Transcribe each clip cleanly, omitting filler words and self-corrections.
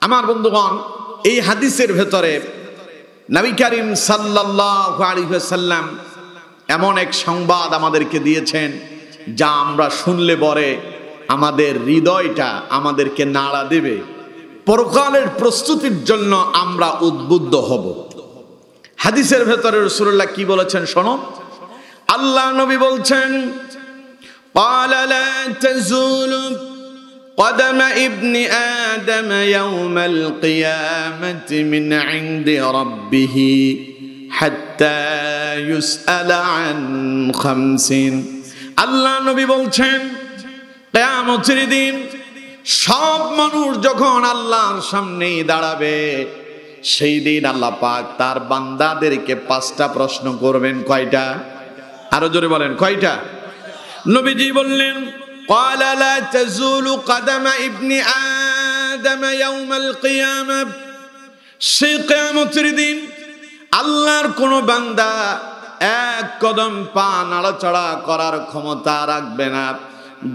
আমার বন্ধুগণ, এই হাদিসের ভেতরে নবী করিম সাল্লাল্লাহু আলাইহি ওয়াসাল্লাম এমন এক সংবাদ আমাদেরকে দিয়েছেন যা আমরা শুনলে পরে আমাদের হৃদয়টা আমাদেরকে নাড়া দেবে, পরকালের প্রস্তুতির জন্য আমরা উদ্বুদ্ধ হব। হাদিসের ভেতরে রাসূলুল্লাহ কি বলেছেন শোনো। আল্লাহ নবী বলছেন, ক্বালা লা তাযুলু قدم ابن آدم يوم القيامة من عند ربه حتى يسأل عن خمس। আল্লাহ নবী বলছেন, কিয়ামতের দিন সব মানুষ যখন আল্লাহর সামনে দাঁড়াবে, সেই দিন আল্লাহ পাক তার বান্দাদেরকে 5টা প্রশ্ন করবেন। কয়টা? আরো জোরে বলেন, কয়টা? নবীজি বললেন, قال لا تزول قدم ابن آدم يوم القيامة। সেই কিয়ামতের দিন আল্লাহর কোন বান্দা এক কদম পা নাড়াচাড়া করার ক্ষমতা রাখবে না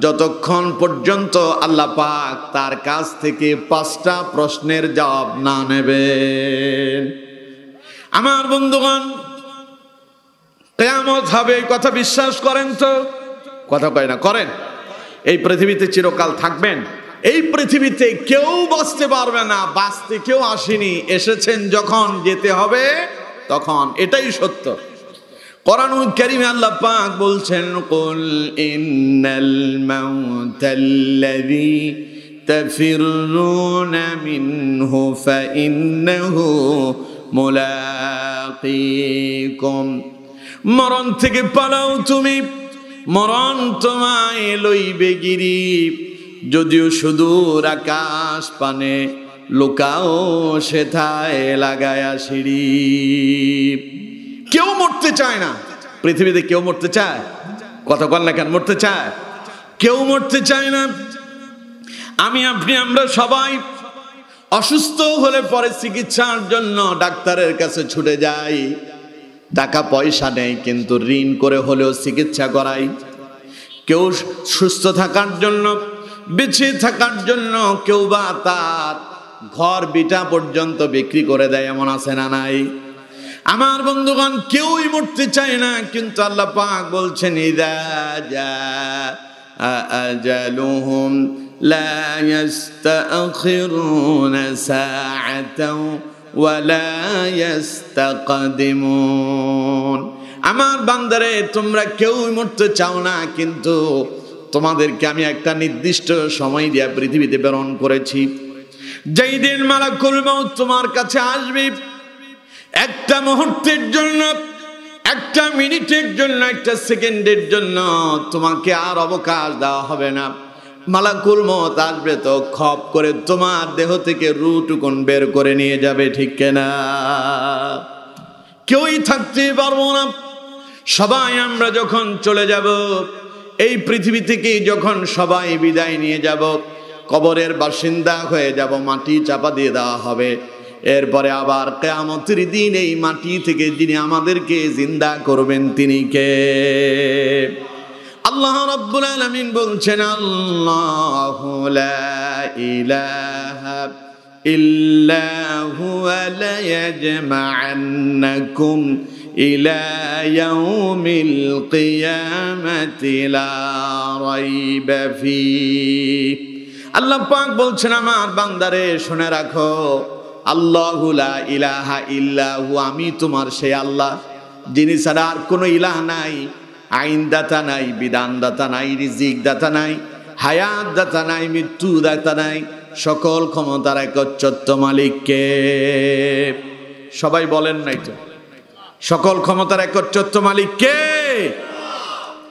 যতক্ষণ পর্যন্ত আল্লাহ পাক তার কাছ থেকে 5টা প্রশ্নের জবাব না নেবেন। আমার বন্ধুগণ, কিয়ামত হবে এই কথা বিশ্বাস করেন তো? কথা কয় না, করেন? এই পৃথিবীতে চিরকাল থাকবেন? এই পৃথিবীতে কেউ বাঁচতে পারবে না, বাঁচতে কেউ আসেনি, এসেছেন যখন যেতে হবে তখন, এটাই সত্য। কোরআনুল কারীমে আল্লাহ পাক বলছেন, কুল ইন্নাল মাউতাল্লাযী তাফিরুনা মিনহু ফাইন্নাহু মুলাকীকুম। মরণ থেকে পালাও তুমি, মরণ তোমায় লইবে গিরি। যদিও সুদূর আকাশ পানে, লুকাও সেথায় লাগায়া সিঁড়ি। কেউ মরতে চায় না পৃথিবীতে। কেউ মরতে চায়? কথা বল না কেন? মরতে চায়? কেউ মরতে চায় না। আমি আপনি আমরা সবাই অসুস্থ হলে পরে চিকিৎসার জন্য ডাক্তারের কাছে ছুটে যাই। টাকা পয়সা নেই কিন্তু ঋণ করে হলেও চিকিৎসা করাই। কেউ সুস্থ থাকার জন্য, বেঁচে থাকার জন্য কেউ বা তার ঘর বিটা পর্যন্ত বিক্রি করে দেয়, এমন আছে না নাই? আমার বন্ধুগণ, কেউই মরতে চায় না, কিন্তু আল্লাহ পাক বলছেন, ইযা জাআ আজালুহুম লা ইস্তাখিরুনা সাআতাও ওয়ালা ইস্তাকদিমুন। আমার বান্দারে, তোমরা কেউই মরতে চাও না, কিন্তু তোমাদেরকে আমি একটা নির্দিষ্ট সময় দিয়ে পৃথিবীতে প্রেরণ করেছি। যেই দিন মালাকুল মউত তোমার কাছে আসবে, একটা মুহূর্তের জন্য, একটা মিনিটের জন্য, একটা সেকেন্ডের জন্য তোমাকে আর অবকাশ দেওয়া হবে না। মালাকুল মউত আসবে তো খপ করে তোমার দেহ থেকে রূহটুকুন বের করে নিয়ে যাবে, ঠিক কিনা? কেউই থাকতে পারবো না। সবাই আমরা যখন চলে যাব, এই পৃথিবী থেকে যখন সবাই বিদায় নিয়ে যাব, কবরের বাসিন্দা হয়ে যাব, মাটি চাপা দিয়ে দেওয়া হবে। এরপরে আবার কিয়ামতের দিন এই মাটি থেকে যিনি আমাদেরকে জিন্দা করবেন তিনি কে? আল্লাহ রাব্বুল আলামিন বলছেন, আল্লাহু লা ইলাহা ইল্লা হুয়া লা ইয়াজমা'আন্নাকুম ইলা ইয়াউমিল কিয়ামাতি লা রাইবা ফীহ। আল্লাহ পাক বলছেন, আমার বান্দারে শুনে রাখো, আল্লাহু লা ইলাহা ইল্লা হু, আমি তোমার সেই আল্লাহ যিনি ছাড়া আর কোনো ইলাহ নাই। আইনদাতা নাই, বিধানদাতা নাই, রিজিক দাতা নাই, হায়াত দাতা নাই, মৃত্যু দাতা নাই। সকল ক্ষমতার একচ্ছত্র মালিককে। সবাই বলেন নাই তো? সকল ক্ষমতার একচ্ছত্র মালিককে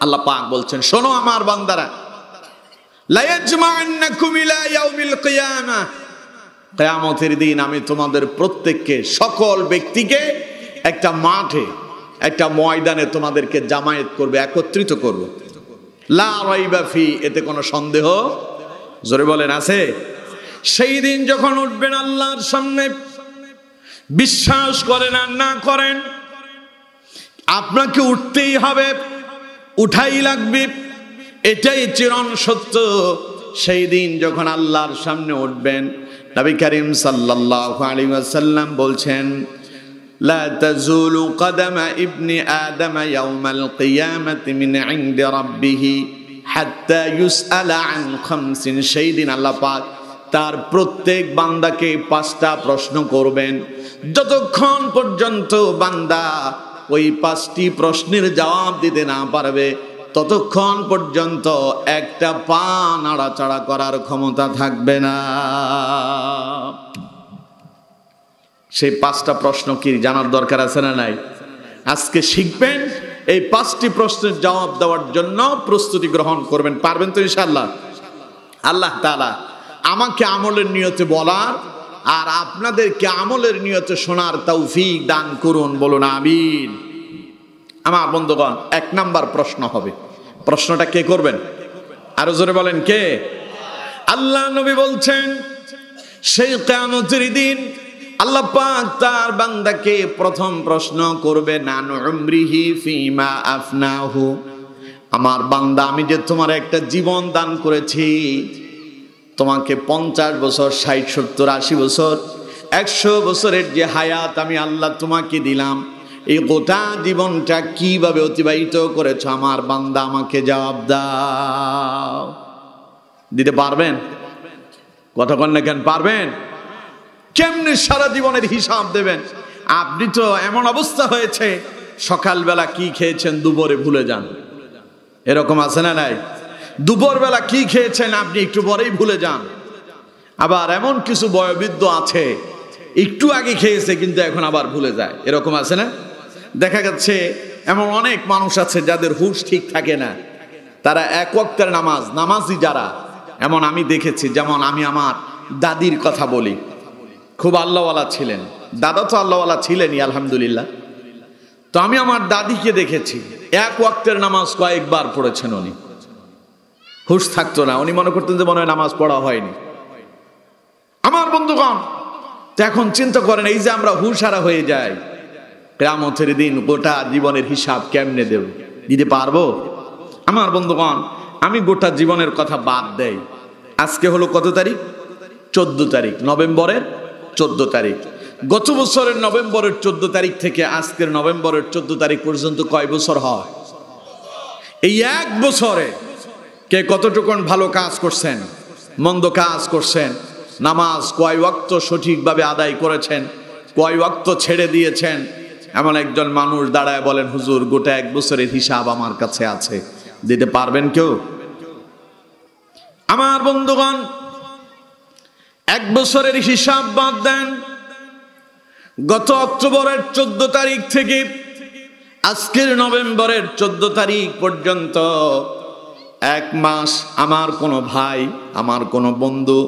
আল্লাহ পাক বলছেন, শোনো আমার বান্দারা, লা ইয়াজমা'আন্নাকুম ইলা ইয়াউমিল কিয়ামাহ, কিয়ামতের দিন আমি তোমাদের প্রত্যেককে, সকল ব্যক্তিকে একটা মাঠে, একটা ময়দানে তোমাদেরকে জামায়াত করবে, একত্রিত করবে। লা রাইবা ফি, এতে কোনো সন্দেহ, জোরে বলেন, আছে? সেই দিন যখন উঠবেন আল্লাহর সামনে, বিশ্বাস করেন আর না করেন, আপনাকে উঠতেই হবে, উঠাই লাগবে, এটাই চিরন সত্য। সেই দিন যখন আল্লাহর সামনে উঠবেন, নবী করিম সাল্লাল্লাহু আলাইহি ওয়াসাল্লাম বলছেন, লা তাজুলু কদমা ইবনি আদম ইয়াউমাল কিয়ামাতি মিন ইনদি রাব্বিহি হাত্তা ইউসআলা আন খামসিন। সেই দিন আল্লাহ পাক তার প্রত্যেক বান্দাকে 5টা প্রশ্ন করবেন। যতক্ষণ পর্যন্ত বান্দা ওই 5টি প্রশ্নের জবাব দিতে না পারবে, ততক্ষণ পর্যন্ত একটা পা নাড়াচাড়া করার ক্ষমতা থাকবে না। সেই 5টা প্রশ্ন কি জানার দরকার আছে না নাই? আজকে শিখবেন, এই 5টি প্রশ্নের জবাব দেওয়ার জন্য প্রস্তুতি গ্রহণ করবেন। পারবেন তো ইনশাআল্লাহ? আল্লাহ তাআলা আমাকে আমলের নিয়তে বলার আর আপনাদেরকে আমলের নিয়তে শোনার তৌফিক দান করুন, বলুন আমিন। আমার বন্ধুগণ, 1 নাম্বার প্রশ্ন হবে। প্রশ্নটা কে করবেন? আরো জোরে বলেন, কে? আল্লাহ নবী বলছেন, সেই কিয়ামতের দিন আল্লাহ পাক তার বান্দাকে প্রথম প্রশ্ন করবেন, আন উমরিহি ফিমা আফনাহু। আমার বান্দা, আমি যে তোমার একটা জীবন দান করেছি, তোমাকে 50 বছর, 60, 70, 80 বছর, 100 বছরের যে হায়াত আমি আল্লাহ তোমাকে দিলাম, এই গোটা জীবনটা কিভাবে অতিবাহিত করেছ আমার বান্দা, আমাকে জবাব দাও। দিতে পারবেন? কথা কন না কেন? পারবেন? কেমনে সারা জীবনের হিসাব দেবেন? আপনি তো এমন অবস্থা হয়েছে, সকালবেলা কি খেয়েছেন দুপুরে ভুলে যান। এরকম আছে না নাই? দুপুরবেলা কি খেয়েছেন আপনি একটু পরেই ভুলে যান। আবার এমন কিছু বয়োবৃদ্ধ আছে, একটু আগে খেয়েছে কিন্তু এখন আবার ভুলে যায়। এরকম আছে না? দেখা যাচ্ছে এমন অনেক মানুষ আছে যাদের হুঁশ ঠিক থাকে না, তারা 1 ওয়াক্তের নামাজি যারা, এমন আমি দেখেছি। যেমন আমি আমার দাদির কথা বলি, খুব আল্লাহওয়ালা ছিলেন। দাদা তো আল্লাহওয়ালা ছিলেনই আলহামদুলিল্লাহ। তো আমি আমার দাদিকে দেখেছি 1 ওয়াক্তের নামাজ কয়েকবার পড়েছেন উনি। হুঁশ থাকতো না, উনি মনে করতেন যে মনে হয় নামাজ পড়া হয়নি। আমার বন্ধুগণ, তো এখন চিন্তা করেন, এই যে আমরা হুঁশহারা হয়ে যাই, কিয়ামতের দিন গোটা জীবনের হিসাব কেমনে দেব? দিতে পারবো? আমার বন্ধুগণ, আমি গোটা জীবনের কথা বাদ দেই। আজকে হলো কত তারিখ? 14 তারিখ, নভেম্বরের 14 তারিখ। গত বছরের নভেম্বরের 14 তারিখ থেকে আজকের নভেম্বরের 14 তারিখ পর্যন্ত কয় বছর হয়? এই 1 বছরে কে কতটুকুন ভালো কাজ করছেন, মন্দ কাজ করছেন, নামাজ কয় ওয়াক্ত সঠিকভাবে আদায় করেছেন, কয় ওয়াক্ত ছেড়ে দিয়েছেন? এমন একজন মানুষ দাঁড়ায় বলেন, হুজুর গোটা 1 বছরের হিসাব আমার কাছে আছে। দিতে পারবেন কেউ? আমার বন্ধুগণ, 1 বছরের হিসাব বাদ দেন। গত অক্টোবরের 14 তারিখ থেকে আজকের নভেম্বরের 14 তারিখ পর্যন্ত 1 মাস আমার কোনো ভাই, আমার কোনো বন্ধু,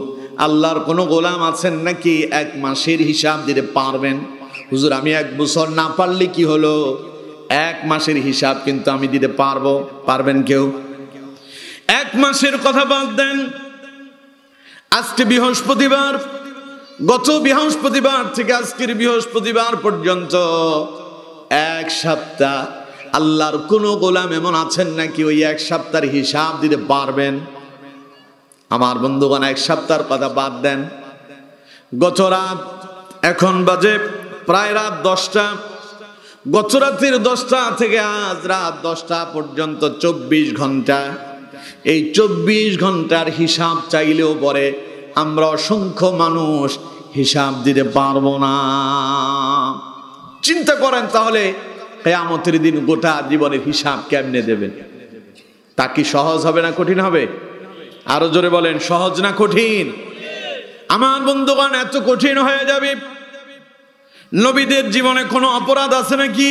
আল্লাহর কোনো গোলাম আছেন নাকি 1 মাসের হিসাব দিতে পারবেন? হুজুর আমি 1 বছর না পারলে কি হলো, 1 মাসের হিসাব কিন্তু আমি দিতে পারবো। পারবেন কেউ? 1 মাসের কথা বাদ দেন। আজকে বৃহস্পতিবার, গত বৃহস্পতিবার থেকে আজকের বৃহস্পতিবার পর্যন্ত 1 সপ্তাহ আল্লাহর কোন গোলাম এমন আছেন নাকি ওই 1 সপ্তাহের হিসাব দিতে পারবেন? আমার বন্ধুগণ, 1 সপ্তাহের কথা বাদ দেন। গত রাত, এখন বাজে প্রায় রাত 10টা, গত রাতের 10টা থেকে আজ রাত 10টা পর্যন্ত 24 ঘন্টা। এই 24 ঘন্টার হিসাব চাইলেও পরে আমরা অসংখ্য মানুষ হিসাব দিতে পারবো না। চিন্তা করেন তাহলে কিয়ামতের দিন গোটা জীবনের হিসাব কেমনে দেবেন? তা কি সহজ হবে না কঠিন হবে? আরো জোরে বলেন, সহজ না কঠিন? আমার বন্ধুগণ, এত কঠিন হয়ে যাবে। নবীদের জীবনে কোনো অপরাধ আছে নাকি?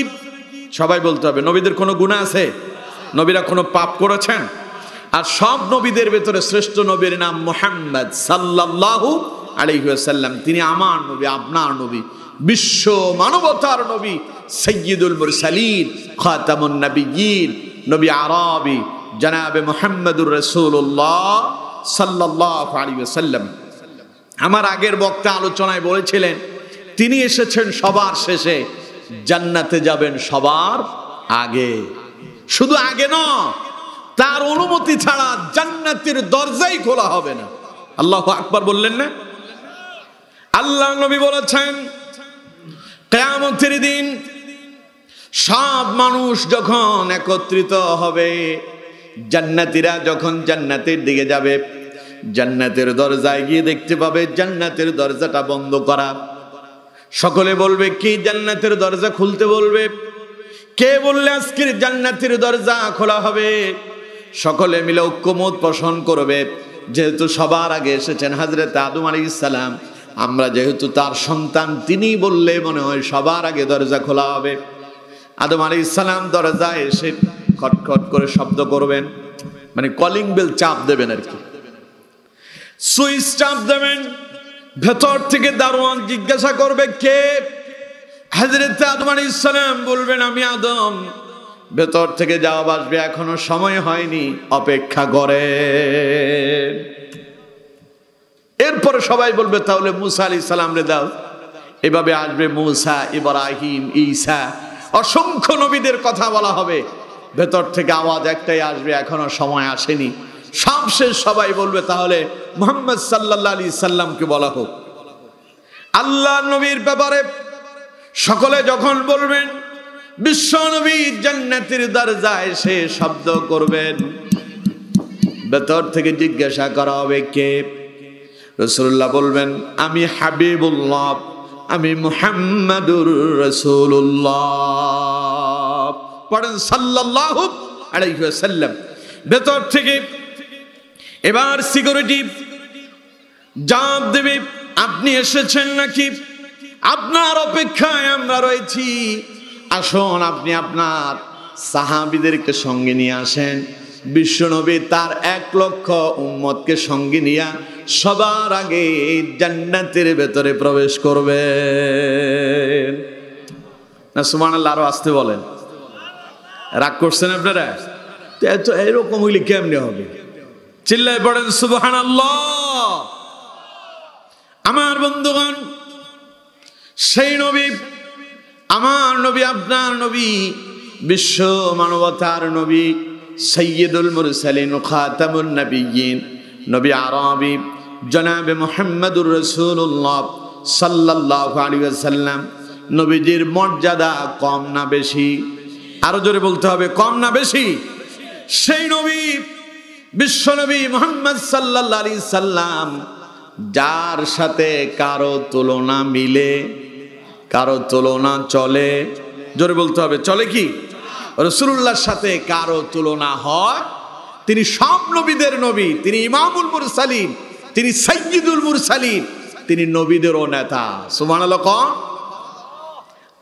সবাই বলতে হবে। নবীদের কোনো গুনাহ আছে? নবীরা কোনো পাপ করেছেন? আর সব নবীদের ভেতরে শ্রেষ্ঠ নবীর নাম মুহাম্মদ সাল্লাল্লাহু আলাইহি ওয়াসাল্লাম। তিনি আমার নবী, আপনার নবী, বিশ্ব মানবতার নবী, সাইয়্যিদুল মুরসালিন, খাতামুন নবিয়্যিন, নবী আরবি জনাবে মুহাম্মদুর রাসূলুল্লাহ সাল্লাল্লাহু আলাইহি ওয়াসাল্লাম। আমার আগের বক্তা আলোচনায় বলেছিলেন, তিনি এসেছেন সবার শেষে, জান্নাতে যাবেন সবার আগে। শুধু আগে নয়, তার অনুমতি ছাড়া জান্নাতের দরজাই খোলা হবে না। আল্লাহু আকবার বললেন না? আল্লাহ নবী বলেছেন কিয়ামতের দিন সব মানুষ যখন একত্রিত হবে, জান্নাতীরা যখন জান্নাতের দিকে যাবে, জান্নাতের দরজায় গিয়ে দেখতে পাবে জান্নাতের দরজাটা বন্ধ করা। সকলে বলবে কি জান্নাতের দরজা খুলতে বলবে? কে বললে আজকের জান্নাতের দরজা খোলা হবে? সকলে মিলে ঐক্যমত পোষণ করবে, যেহেতু সবার আগে এসেছেন হযরত আদম আলাইহিস সালাম, আমরা যেহেতু তার সন্তান, তিনি বললে মনে হয় সবার আগে দরজা খোলা হবে। আদম আলাইহিস সালাম দরজায় এসে খটখট করে শব্দ করবেন, মানে কলিং বেল চাপ দেবেন আর কি, সুইচ চাপ দেবেন। ভেতর থেকে দারোয়ান জিজ্ঞাসা করবে কে? হযরত আদম আলাইহিস সালাম বলবেন আমি আদম। ভেতর থেকে জবাব আসবে এখনো সময় হয়নি, অপেক্ষা করেন। এরপরে সবাই বলবে তাহলে মুসা আলাইহিস সালাম রে দাও। এভাবে আসবে মুসা, ইব্রাহিম, ঈসা, অসংখ্য নবীদের কথা বলা হবে। ভেতর থেকে আওয়াজ একটাই আসবে এখনো সময় আসেনি। সবশেষ সবাই বলবে তাহলে মুহাম্মদ সাল্লাল্লাহু আলাইহি সাল্লামকে বলা হোক। আল্লাহ নবীর ব্যাপারে সকলে যখন বলবেন, বিশ্ব নবী জান্নাতের দরজায় এসে শব্দ করবেন, ভেতর থেকে জিজ্ঞাসা করা হবে কে? রাসূলুল্লাহ বলবেন আমি হাবিবুল্লাহ, আমি মুহাম্মাদুর রাসূলুল্লাহ। পড়েন সাল্লাল্লাহু আলাইহি ওয়াসাল্লাম। ভেতর থেকে এবার সিকিউরিটি জবাব দেবে আপনি এসেছেন নাকি? আপনার অপেক্ষায় আমরা রয়েছি, আসুন আপনি আপনার সাহাবীদেরকে সঙ্গে নিয়ে আসেন। বিশ্বনবী তার 1 লক্ষ উম্মতকে সঙ্গে নিয়ে সবার আগে জান্নাতের ভেতরে প্রবেশ করবেন। না সুবহানাল্লাহ, আরো আসতে বলেন। রাগ করছেন আপনারা? তো এরকম হইলে কেমনে হবে? চিল্লায় পড়েন সুবহানাল্লাহ। আমার বন্ধুগণ, সেই নবী, আমার নবী, আপনার নবী, বিশ্ব মানবতার নবী, সাইয়্যিদুল মুরসালিন, খাতামুন নবিয়্যিন, নবী আরবি জনাবে মুহাম্মদুর রাসূলুল্লাহ সাল্লাল্লাহু আলাইহি ওয়াসাল্লাম। নবীজির মর্যাদা কম না বেশি? আরো জোরে বলতে হবে, কম না বেশি? সেই নবী, বিশ্ব নবী মুহাম্মদ সাল্লাল্লাহু আলাইহি সাল্লাম, যার সাথে কারো তুলনা মিলে, কারো তুলনা চলে। জোরে বলতে হবে, চলে কি? রাসূলুল্লাহর সাথে কারো তুলনা হয়? তিনি সব নবীদের নবী, তিনি ইমামুল মুরসালিন, তিনি সাইয়্যিদুল মুরসালিন, তিনি নবীদেরও নেতা। সুবহানাল্লাহ। কোন?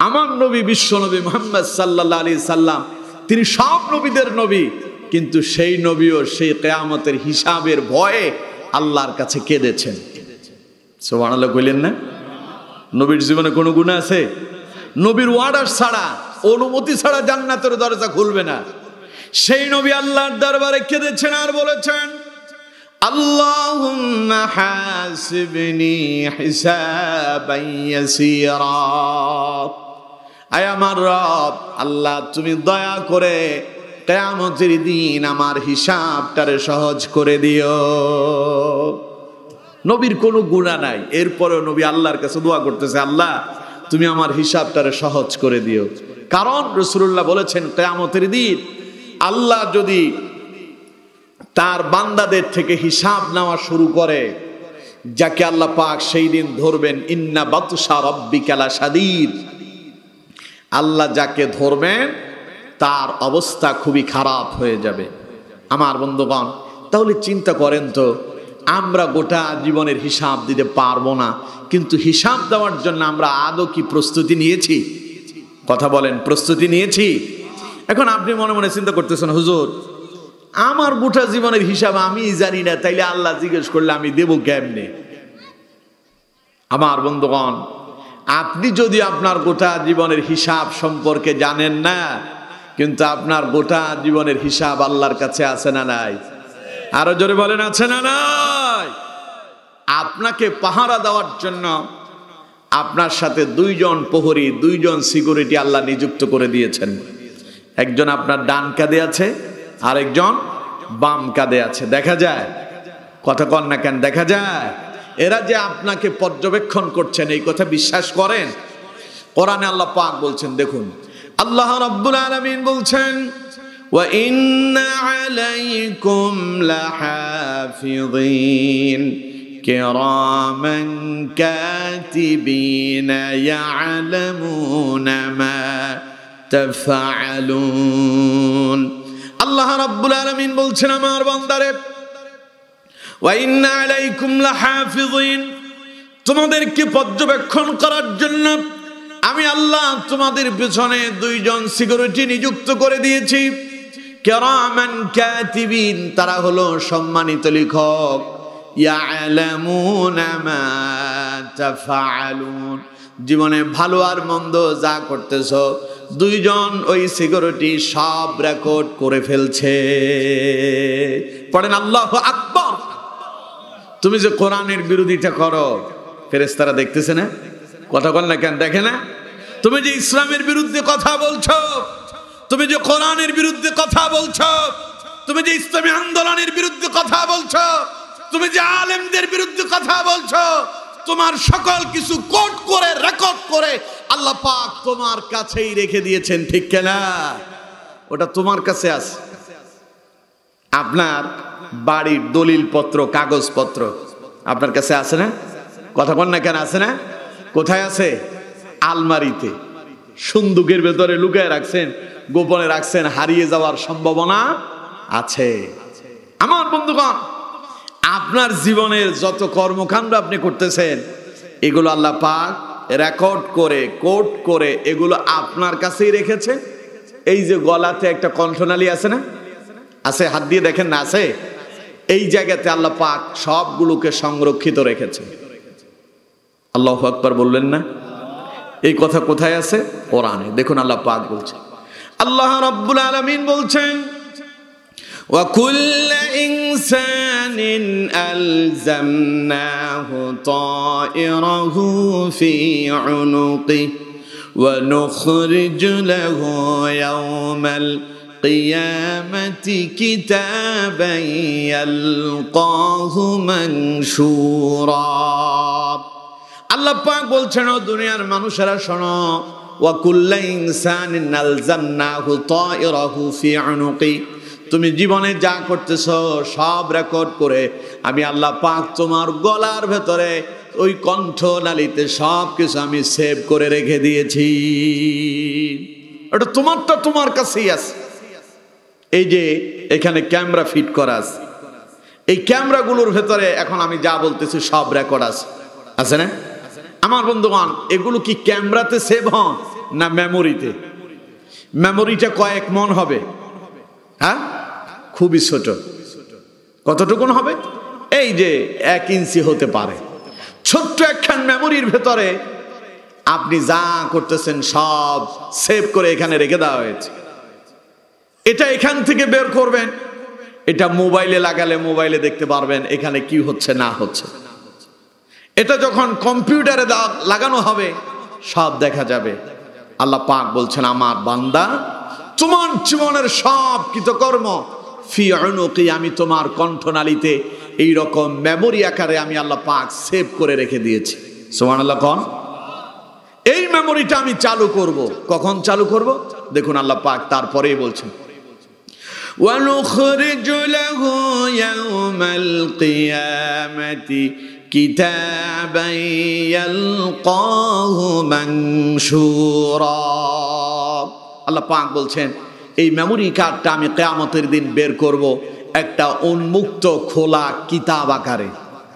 আমার নবী বিশ্ব নবী মুহাম্মদ সাল্লাল্লাহু আলাইহি সাল্লাম, তিনি সব নবীদের নবী, কিন্তু সেই নবীও সেই কিয়ামতের হিসাবের ভয়ে আল্লাহর কাছে কেঁদেছেন। সুবহানাল্লাহ কইলেন না? নবীর জীবনে কোনো গুনাহ আছে? নবীর অর্ডার ছাড়া, অনুমতি ছাড়া জান্নাতের দরজা খুলবে না। সেই নবী আল্লাহর দরবারে কেঁদেছেন আর বলেছেন আল্লাহুম্মা হাসিবনি হিসাবান ইয়াসীরা। আয় আমার রব, আল্লাহ তুমি দয়া করে কিয়ামতের দিন আমার হিসাবটারে সহজ করে দিও। নবীর কোনো গুনাহ নাই, এরপরেও নবী আল্লাহর কাছে দোয়া করতেছে, আল্লাহ তুমি আমার হিসাবটারে সহজ করে দিও। কারণ রাসূলুল্লাহ বলেছেন কিয়ামতের দিন আল্লাহ যদি তার বান্দাদের থেকে হিসাব নেওয়া শুরু করে, যাকে আল্লাহ পাক সেই দিন ধরবেন, ইন্না বাতশা রাব্বিকা লাশাদীদ, আল্লাহ যাকে ধরবেন তার অবস্থা খুবই খারাপ হয়ে যাবে। আমার বন্ধুগণ, তাহলে চিন্তা করেন তো, আমরা গোটা জীবনের হিসাব দিতে পারবো না, কিন্তু হিসাব দেওয়ার জন্য আমরা আদৌ কি প্রস্তুতি নিয়েছি? কথা বলেন, প্রস্তুতি নিয়েছি? এখন আপনি মনে মনে চিন্তা করতেছেন, হুজুর আমার গোটা জীবনের হিসাব আমি জানি না, তাইলে আল্লাহ জিজ্ঞেস করলে আমি দেব কেমনে? আমার বন্ধুগণ, আপনি যদি আপনার গোটা জীবনের হিসাব সম্পর্কে জানেন না, কিন্তু আপনার গোটা জীবনের হিসাব আল্লাহর কাছে আছে না নাই? আরো জোরে বলেন, আছে না নাই? আপনাকে পাহারা দেওয়ার জন্য আপনার সাথে 2 জন প্রহরী, 2 জন সিকিউরিটি আল্লাহ নিযুক্ত করে দিয়েছেন। একজন আপনার ডান কাঁধে আছে, আরেকজন বাম কাঁধে আছে। দেখা যায়? কথা কন না কেন? দেখা যায়? এরা যে আপনাকে পর্যবেক্ষণ করছেন এই কথা বিশ্বাস করেন? কোরআনে আল্লাহ পাক বলছেন, দেখুন আল্লাহ রাব্বুল আলামিন বলছেন, ওয়া ইন্না আলাইকুম লাহাফিযিন কিরামান কাতিবিনা ইয়ালামুনা মা তাফআলুন। আল্লাহ রাব্বুল আলামিন বলছেন, আমার বান্দারে, ওয়া ইন্না আলাইকুম লাহাফিযিন, তোমাদেরকে পর্যবেক্ষণ করার জন্য আমি আল্লাহ তোমাদের পিছনে 2 জন সিকিউরিটি নিযুক্ত করে দিয়েছি। কিরামান কাতিবিন, তারা হলো সম্মানিত লেখক। ইয়ালামুনা মা তাফআলুন, জীবনে ভালো আর মন্দ যা করতেছো 2 জন ওই সিকিউরিটি সব রেকর্ড করে ফেলছে। পড়েন আল্লাহু আকবার। তুমি যে কোরআনের বিরোধিতা করো, ফেরেশতারা দেখতেছে না? কথা বল না কেন, দেখে না? তুমি যে ইসলামের বিরুদ্ধে কথা বলছো, তুমি যে কোরআনের বিরুদ্ধে কথা বলছো, তুমি যে ইসলামী আন্দোলনের বিরুদ্ধে কথা বলছো, তুমি যে আলেমদের বিরুদ্ধে কথা বলছো, তোমার সকল কিছু কোট করে রেকর্ড করে আল্লাহ পাক তোমার কাছেই রেখে দিয়েছেন, ঠিক কিনা? ওটা তোমার কাছে আছে। আপনার বাড়ির দলিল পত্র, কাগজপত্র আপনার কাছে আছে না? কথা বল না কেন, আছে না? কোথায় আছে? আলমারিতে, সন্দুকের ভেতরে লুকিয়ে রাখছেন, গোপনে রাখছেন, হারিয়ে যাওয়ার সম্ভাবনা আছে। আমার বন্ধুগণ, আপনার জীবনের যত কর্মকাণ্ড আপনি করতেছেন এগুলো আল্লাহ পাক রেকর্ড করে কোট করে এগুলো আপনার কাছেই রেখেছে। এই যে গলাতে একটা কণ্ঠনালী আছে না, আছে? হাত দিয়ে দেখেন না, আছে? এই জায়গাতে আল্লাহ পাক সবগুলোকে সংরক্ষিত রেখেছে। আল্লাহু আকবার বললেন না? এই কথা কোথায় আছে? কোরআনে। দেখুন আল্লাহ পাক বলছেন, আল্লাহ রাব্বুল আলামিন বলছেন, ওয়া কুল্লু ইনসানিন আলজামনাহু তায়রাহু ফি উনুকিহি ওয়া নুখরিজু লাহু ইয়াওমাল কিয়ামাতি কিতাবান ইয়ালকাহু মানশুরা। আল্লাহ পাক বলছেন, ও দুনিয়ার মানুষেরা শোনো, ওয়া কুল্লু ইনসানিন আলজামনাহু তায়রাহু ফি উনুকিহি, তুমি জীবনে যা করতেছো সব রেকর্ড করে আমি আল্লাহ পাক তোমার গলার ভেতরে ওই কণ্ঠনালীতে সব কিছু আমি সেভ করে রেখে দিয়েছি। এটা তোমারটা তোমার কাছেই আছে। এই যে এখানে ক্যামেরা ফিট করা আছে, এই ক্যামেরাগুলোর ভেতরে এখন আমি যা বলতেছি সব রেকর্ড আছে, আছে না? আমার বন্ধুগণ, এগুলো কি ক্যামেরাতে সেভ হন না মেমোরিতে? মেমোরিটা কয়েক মন হবে? হ্যাঁ, খুবই ছোট। কতটুকুন হবে? এই যে 1 ইঞ্চি হতে পারে। ছোট্ট একখান মেমোরির ভেতরে আপনি যা করতেছেন সব সেভ করে এখানে রেখে দেওয়া হয়েছে। এটা এখান থেকে বের করবেন, এটা মোবাইলে লাগালে মোবাইলে দেখতে পারবেন এখানে কি হচ্ছে না হচ্ছে। এটা যখন কম্পিউটারে লাগানো হবে সব দেখা যাবে। আল্লাহ পাক বলছেন, আমার বান্দা, তোমার জীবনের সব কৃতকর্ম ফি উনুকি, আমি তোমার কণ্ঠনালীতে এই রকম মেমোরি আকারে আমি আল্লাহ পাক সেভ করে রেখে দিয়েছি। সুবহানাল্লাহ কোন? এই মেমোরিটা আমি চালু করব। কখন চালু করব? দেখুন আল্লাহ পাক তারপরেই বলছেন, ওয়া নুখরিজু লাহু ইয়াওমাল কিয়ামাতি কিতাবান ইয়ালকাহু মানশুরা। আল্লাহ পাক বলছেন, এই মেমোরি কার্ডটা আমি কিয়ামতের দিন বের করব একটা উন্মুক্ত খোলা কিতাব আকারে।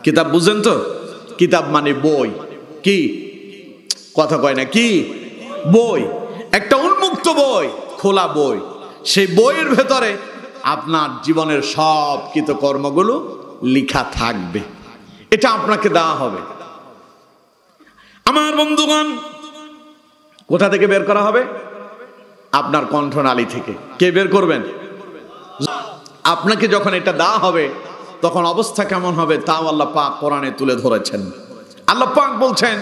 কিতাব বুঝেন তো? কিতাব মানে বই। কি কথা কয় না? কি বই? একটা উন্মুক্ত বই, খোলা বই। সেই বইয়ের ভেতরে আপনার জীবনের সব কৃতকর্মগুলো লেখা থাকবে। এটা আপনাকে দেওয়া হবে। আমার বন্ধুগণ, কোথা থেকে বের করা হবে? আপনার কণ্ঠনালী থেকে। কে বের করবেন? আপনাকে যখন এটা দেওয়া হবে তখন অবস্থা কেমন হবে তাও আল্লাহ পাক কোরআনে তুলে ধরেছেন। আল্লাহ পাক বলছেন,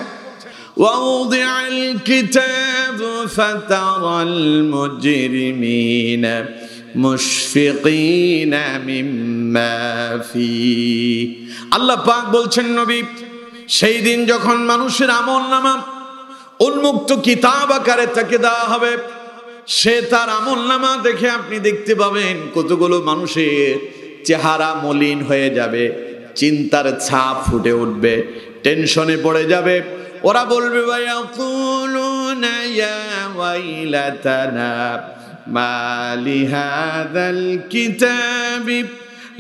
ওয়াউদিআল কিতাবু ফাতারাল মুজরিমিনা মুশফিকিনা মিম্মা ফি। আল্লাহ পাক বলছেন, নবী সেই দিন যখন মানুষের আমলনামা উন্মুক্ত কিতাব আকারে তাকে দেওয়া হবে, সে তার আমলনামা দেখে আপনি দেখতে পাবেন কতগুলো মানুষের চেহারা মলিন হয়ে যাবে, চিন্তার ছাপ ফুটে উঠবে, টেনশনে পড়ে যাবে। ওরা বলবে ওয়ায়াকুলুনা ইয়া ওয়াইলাতানা মা লিহাযাল কিতাবি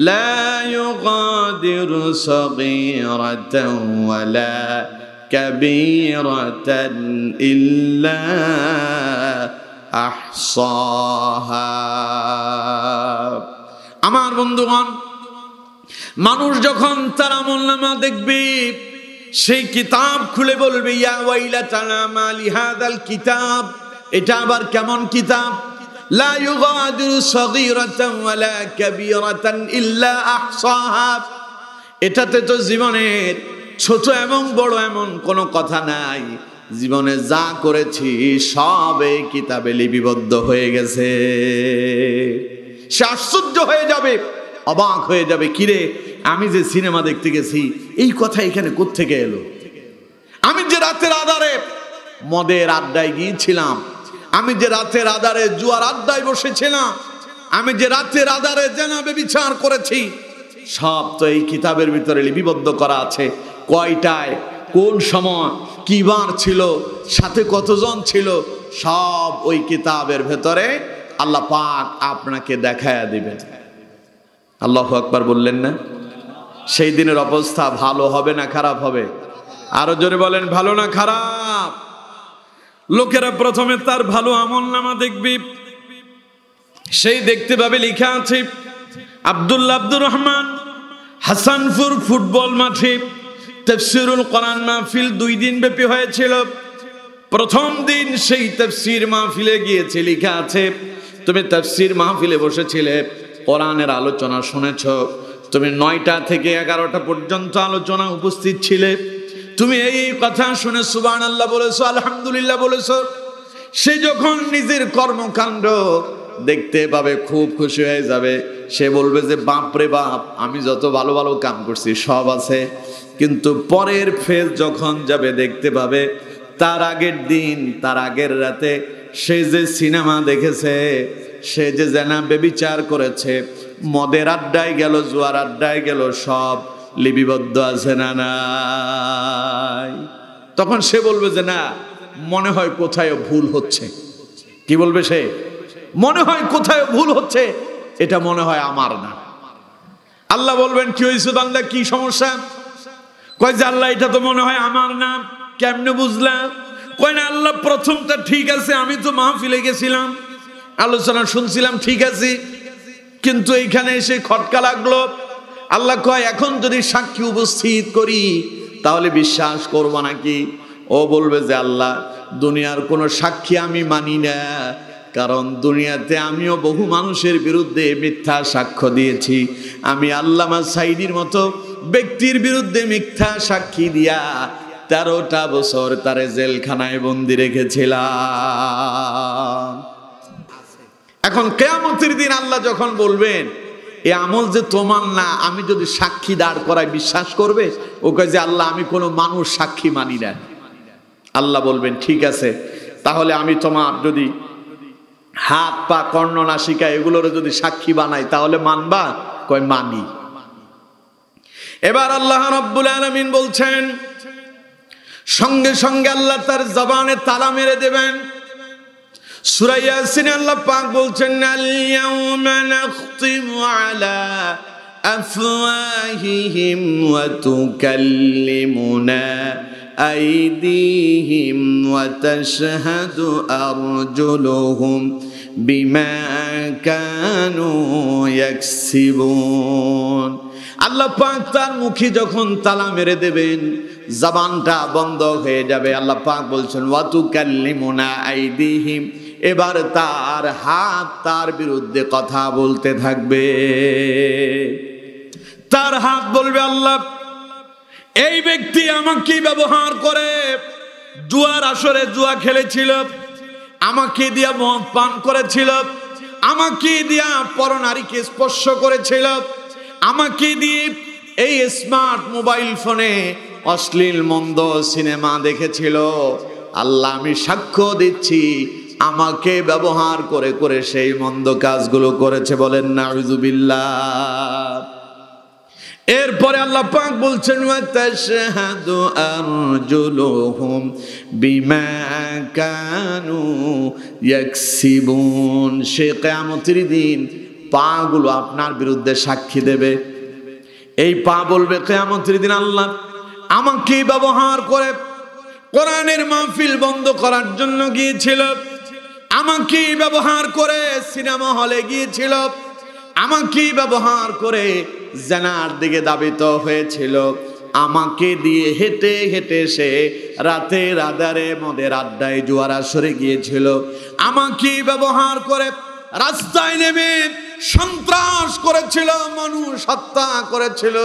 লা ইউগাদিরু সাগীরাতান ওয়ালা কাবীরাতান ইল্লা আহসাহা। আমার বন্ধুগণ, মানুষ যখন তার আমলনামা দেখবে, সেই কিতাব খুলে বলবে ইয়া ওয়াইলাতানা মা লিহাযাল কিতাব, এটা আবার কেমন কিতাব? লা ইউগাদিরু সাগীরাতান ওয়ালা কাবীরাতান ইল্লা আহসাহা। এটাতে তো জীবনের ছোট এবং বড় এমন কোনো কথা নাই, জীবনে যা করেছি সব এই কিতাবে লিপিবদ্ধ হয়ে গেছে। সে আশ্চর্য হয়ে যাবে, অবাক হয়ে যাবে, কিরে আমি যে সিনেমা দেখতে গেছি এই কথা এখানে কোত্থেকে এলো? আমি যে রাতের আধারে মদের আড্ডায় গিয়েছিলাম, আমি যে রাতের আধারে জুয়ার আড্ডায় বসেছিলাম, আমি যে রাতের আধারে জেনাবে বিচার করেছি, সব তো এই কিতাবের ভিতরে লিপিবদ্ধ করা আছে। কয়টায়, কোন সময়, কি বার ছিল, সাথে কতজন ছিল, সব ওই কিতাবের ভেতরে আল্লাহ পাক আপনাকে দেখায়া দিবেন। আল্লাহু আকবার বললেন না? সেই দিনের অবস্থা ভালো হবে না খারাপ হবে? আরো জোরে বলেন, ভালো না খারাপ? লোকেরা প্রথমে তার ভালো আমলনামা দেখবে, সেই দেখতে পাবে লেখা আছে আব্দুর রহমান হাসানপুর ফুটবল মাঠে তাফসীরুল কোরআন মাহফিল 2 দিন ব্যাপী হয়েছিল। প্রথম দিন সেই তাফসীর মাহফিলে গিয়েছে, লেখা আছে তুমি তাফসীর মাহফিলে বসেছিলে, কোরআনের আলোচনা শুনেছ, তুমি 9টা থেকে 11টা পর্যন্ত আলোচনা উপস্থিত ছিলে, তুমি এই কথা শুনে সুবহানাল্লাহ বলেছো, আলহামদুলিল্লাহ বলেছো। সে যখন নিজের কর্মকাণ্ড দেখতে পাবে খুব খুশি হয়ে যাবে। সে বলবে যে বাপ রে বাপ, আমি যত ভালো ভালো কাম করছি সব আছে। কিন্তু পরের ফেজ যখন যাবে দেখতে পাবে তার আগের দিন, তার আগের রাতে সে যে সিনেমা দেখেছে, সে যে জেনা ব্যভিচার করেছে, মদের আড্ডায় গেল, জুয়ার আড্ডায় গেল, সব লিপিবদ্ধ আছে না নাই? তখন সে বলবে যে না, মনে হয় কোথায় ভুল হচ্ছে। কি বলবে সে? মনে হয় কোথায় ভুল হচ্ছে, এটা মনে হয় আমার না। আল্লাহ বলবেন কি হয়েছে বান্দা, কি সমস্যা? কয় যে আল্লাহ এটা তো মনে হয় আমার না। কেমনে বুঝলাম? কয় না আল্লাহ প্রথমটা ঠিক আছে, আমি তো মাহফিলে গেছিলাম, আলোচনা শুনছিলাম, ঠিক আছে, কিন্তু এইখানে এসে খটকা লাগলো। আল্লাহ কয় এখন যদি সাক্ষী উপস্থিত করি তাহলে বিশ্বাস করবো নাকি? ও বলবে যে আল্লাহ দুনিয়ার কোনো সাক্ষী আমি মানি না, কারণ দুনিয়াতে আমিও বহু মানুষের বিরুদ্ধে মিথ্যা সাক্ষ্য দিয়েছি। আমি আল্লামা সাইদির মতো ব্যক্তির বিরুদ্ধে মিথ্যা সাক্ষী দিয়া 13টা বছর তারে জেলখানায় বন্দি রেখেছিলাম। এখন কিয়ামতের দিন আল্লাহ যখন বলবেন এই আমল যে তোমার না, আমি যদি সাক্ষী দাঁড় করাই বিশ্বাস করবে? ও কয় যে আল্লাহ আমি কোনো মানুষ সাক্ষী মানি না। আল্লাহ বলবেন ঠিক আছে, তাহলে আমি তোমার যদি হাত পা কর্ণ নাসিকা এগুলোর যদি সাক্ষী বানাই তাহলে মানবা? কয় মানি। এবার আল্লাহ রাব্বুল আলামিন বলছেন, সঙ্গে সঙ্গে আল্লাহ তার জবানে তালা মেরে দেবেন। সূরা ইয়াসিনে আল্লাহ পাক বলছেন আল ইয়াউমা নাখতিমু আলা আফওয়াহিহিম ওয়া তুকাল্লিমুনা আইদিহিম ওয়া তাশহাদু আরজুলুহুম বিমা কানু ইয়াকসিবুন। আল্লাহ পাক তার মুখে যখন তালা মেরে দেবেন, জবানটা বন্ধ হয়ে যাবে। আল্লাহ পাক বলছেন ওয়া তুকাল্লিমুনা আইদিহিম, এবার তার হাত তার বিরুদ্ধে কথা বলতে থাকবে। তার হাত বলবে আল্লাহ এই ব্যক্তি আমাকে ব্যবহার করে জুয়ার আসরে জুয়া খেলেছিল, আমাকে দিয়া মদ পান করেছিল, আমাকে দিয়া পরনারীকে স্পর্শ করেছিল, আমাকে দিয়ে এই স্মার্ট মোবাইল ফোনে অশ্লীল মন্দ সিনেমা দেখেছিল, আল্লাহ আমি সাক্ষ্য দিচ্ছি আমাকে ব্যবহার করে করে সেই মন্দ কাজগুলো করেছে। বলেন নাউযুবিল্লাহ। এরপরে আল্লাহ পাক বলছেন ওয়া তাশহাদু আরজুলুহুম বিমা কানু ইয়াকসিবুন। সে কিয়ামতের দিন পাগুলো আপনার বিরুদ্ধে সাক্ষী দেবে। এই পা বলবে কিয়ামতের দিন আল্লাহ আমাকে ব্যবহার করে কোরআনের মাহফিল বন্ধ করার জন্য গিয়েছিল, আমাকে ব্যবহার করে সিনেমা হলে গিয়েছিল, আমাকে ব্যবহার করে জানার দিকে ধাবিত হয়েছিল, আমাকে দিয়ে হেঁটে হেঁটে সে রাতের আধারে মদের আড্ডায় জুয়ার আসরে গিয়েছিল, আমাকে ব্যবহার করে রাস্তায় নেমে সন্ত্রাস করেছিল, মানুষ হত্যা করেছিল।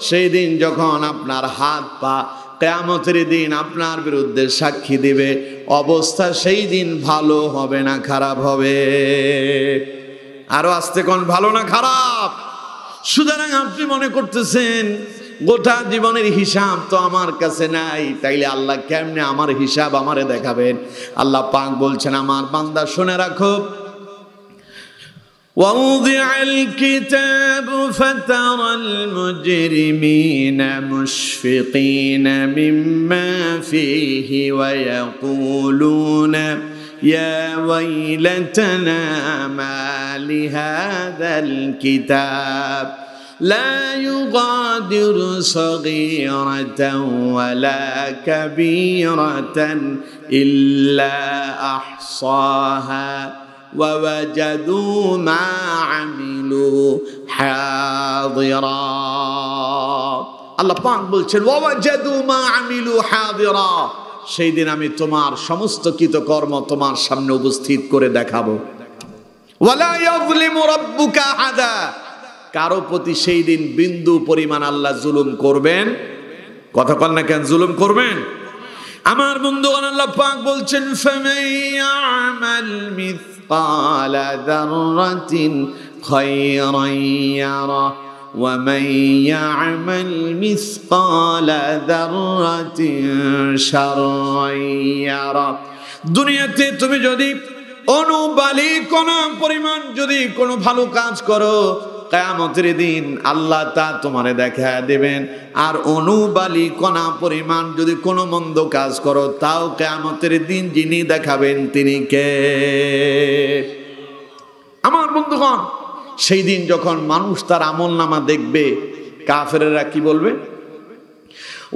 সেই দিন যখন আপনার হাত পা কিয়ামতের দিন আপনার বিরুদ্ধে সাক্ষী দিবে, অবস্থা সেই দিন ভালো হবে না খারাপ হবে? আরো আস্তে কোন, ভালো না খারাপ? সুতরাং আপনি মনে করতেছেন গোটা জীবনের হিসাব তো আমার কাছে নাই, তাইলে আল্লাহ কেমনে আমার হিসাব আমারে দেখাবেন? আল্লাহ পাক বলছেন আমার বান্দা শুনে রাখো, ووضع الكتاب فترى المجرمين مشفقين مما فيه ويقولون يا ويلتنا ما لهذا الكتاب لا يغادر صغيرة ولا كبيرة إلا أحصاها ووجدوا ما عملوا حاضرا। আল্লাহ পাক বলছেন ওয়াজাদু মা আমিলু হাদিরা, সেই দিন আমি তোমার সমস্ত কৃতকর্ম তোমার সামনে উপস্থিত করে দেখাবো। ওয়ালা ইয়াযলিমু রাব্বুকা আহাদা, কারো প্রতি সেই দিন বিন্দু পরিমাণ আল্লাহ জুলুম করবেন? কথা বল না কেন, জুলুম করবেন? আমার বন্ধুগণ আল্লাহ পাক বলছেন ফামান ইয়ামাল মিসকালা যাররাতিন খায়রান ইয়ারা ওয়া মান ইয়ামাল মিসকালা যাররাতিন শাররান ইয়ারা। দুনিয়াতে তুমি যদি অনুবালি কোন পরিমাণ যদি কোনো ভালো কাজ করো, কিয়ামতের দিন আল্লাহ তা তোমারে দেখা দেবেন। আর অনুবালি কোনা পরিমাণ যদি কোনো মন্দ কাজ করো, তাও কিয়ামতের দিন যিনি দেখাবেন তিনি কে? আমার বন্ধুগণ, সেই দিন যখন মানুষ তার আমলনামা দেখবে, কাফেরেরা কি বলবে?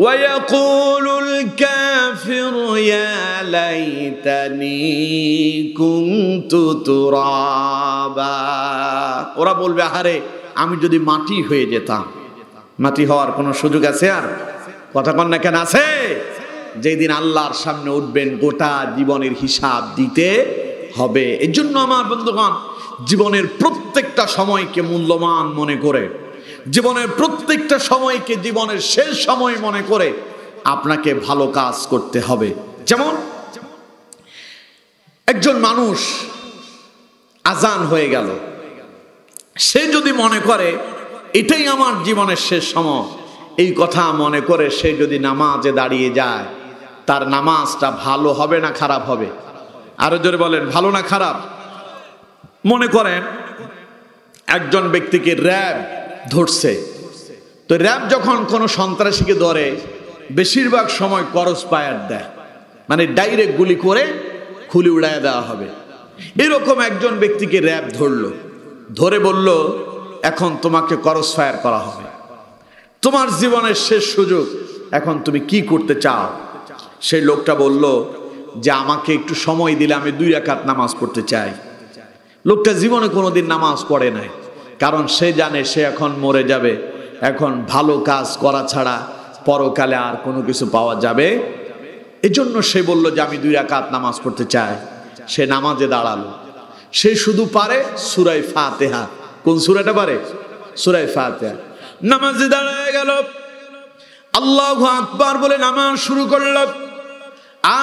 ওয়ায়াকুলুল কাফিরু ইয়া লাইতানি কুনতু তুরাবা। ওরা বলবে আরে আমি যদি মাটি হয়ে যেতাম। মাটি হওয়ার কোনো সুযোগ আছে আর? কথা কন না কেন, আছে? যেই দিন আল্লাহর সামনে উঠবেন, গোটা জীবনের হিসাব দিতে হবে। এর জন্য আমার বন্ধুগণ, জীবনের প্রত্যেকটা সময়কে মূল্যবান মনে করে, জীবনের প্রত্যেকটা সময়কে জীবনের শেষ সময় মনে করে আপনাকে ভালো কাজ করতে হবে। যেমন একজন মানুষ আজান হয়ে গেল, সে যদি মনে করে এটাই আমার জীবনের শেষ সময়, এই কথা মনে করে সে যদি নামাজে দাঁড়িয়ে যায়, তার নামাজটা ভালো হবে না খারাপ হবে? আরো জোরে বলেন, ভালো না খারাপ? মনে করেন একজন ব্যক্তিকে র্যাব ধরছে, তো র্যাব যখন কোনো সন্ত্রাসীকে ধরে বেশিরভাগ সময় ক্রস ফায়ার দেয়, মানে ডাইরেক্ট গুলি করে খুলি উড়ায় দেওয়া হবে। এরকম একজন ব্যক্তিকে র্যাব ধরলো, ধরে বলল এখন তোমাকে ক্রস ফায়ার করা হবে, তোমার জীবনের শেষ সুযোগ, এখন তুমি কি করতে চাও? সেই লোকটা বলল যে আমাকে একটু সময় দিলে আমি 2 রাকাত নামাজ পড়তে চাই। লোকটা জীবনে কোনোদিন নামাজ পড়ে নাই, কারণ সে জানে সে এখন মরে যাবে, এখন ভালো কাজ করা ছাড়া পরকালে আর কোনো কিছু পাওয়া যাবে। এজন্য সে বলল যে আমি 2 রাকাত নামাজ পড়তে চাই। সে নামাজে দাঁড়ালো, সে শুধু পারে সূরা ফাতিহা। কোন সূরাটা পারে? সূরা ফাতিহা। নামাজে দাঁড়ায় গেল, আল্লাহু আকবার বলে নামাজ শুরু করল।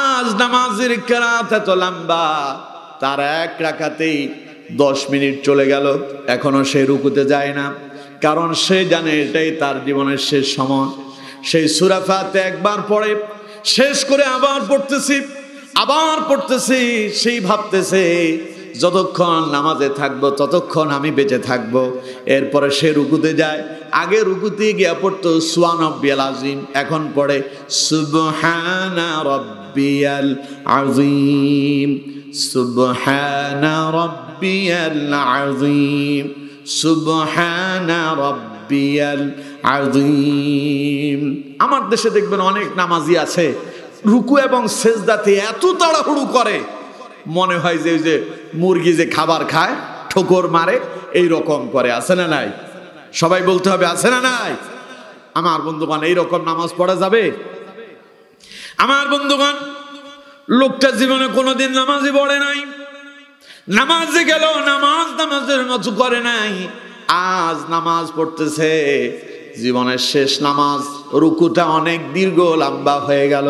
আজ নামাজের কেরাত এত লম্বা, তার 1 রাকাতেই 10 মিনিট চলে গেল, এখনো সে রুকুতে যায় না, কারণ সে জানে এটাই তার জীবনের শেষ সময়। সেই সূরা ফাতিহা একবার পড়ে শেষ করে আবার পড়তেছি, সেই ভাবতেছে যতক্ষণ নামাজে থাকবো ততক্ষণ আমি বেঁচে থাকবো। এরপরে সে রুকুতে যায়, আগে রুকুতে গিয়া পড়তো সুবহান রাব্বিয়াল আযীম, এখন পড়ে সুবহানা রাব্বিয়াল আযীম, সুবহানা রাব্বিয়াল আযীম, সুবহানা রাব্বিয়াল আযীম। আমার দেশে দেখবেন অনেক নামাজি আছে রুকু এবং সেজদাতে এত তাড়াহুড়ো করে, মনে হয় যে মুরগি যে খাবার খায় ঠোকর মারে এই রকম করে। আছে না নাই? সবাই বলতে হবে আছে না নাই? আমার বন্ধুগণ, এইরকম নামাজ পড়া যাবে? আমার বন্ধুগণ, লোকটা জীবনে কোনোদিন নামাজই পড়ে নাই, নামাজে গেল নামাজের মতো করে নাই, আজ নামাজ পড়তেছে, জীবনের শেষ নামাজ, রুকুটা অনেক দীর্ঘ লম্বা হয়ে গেল,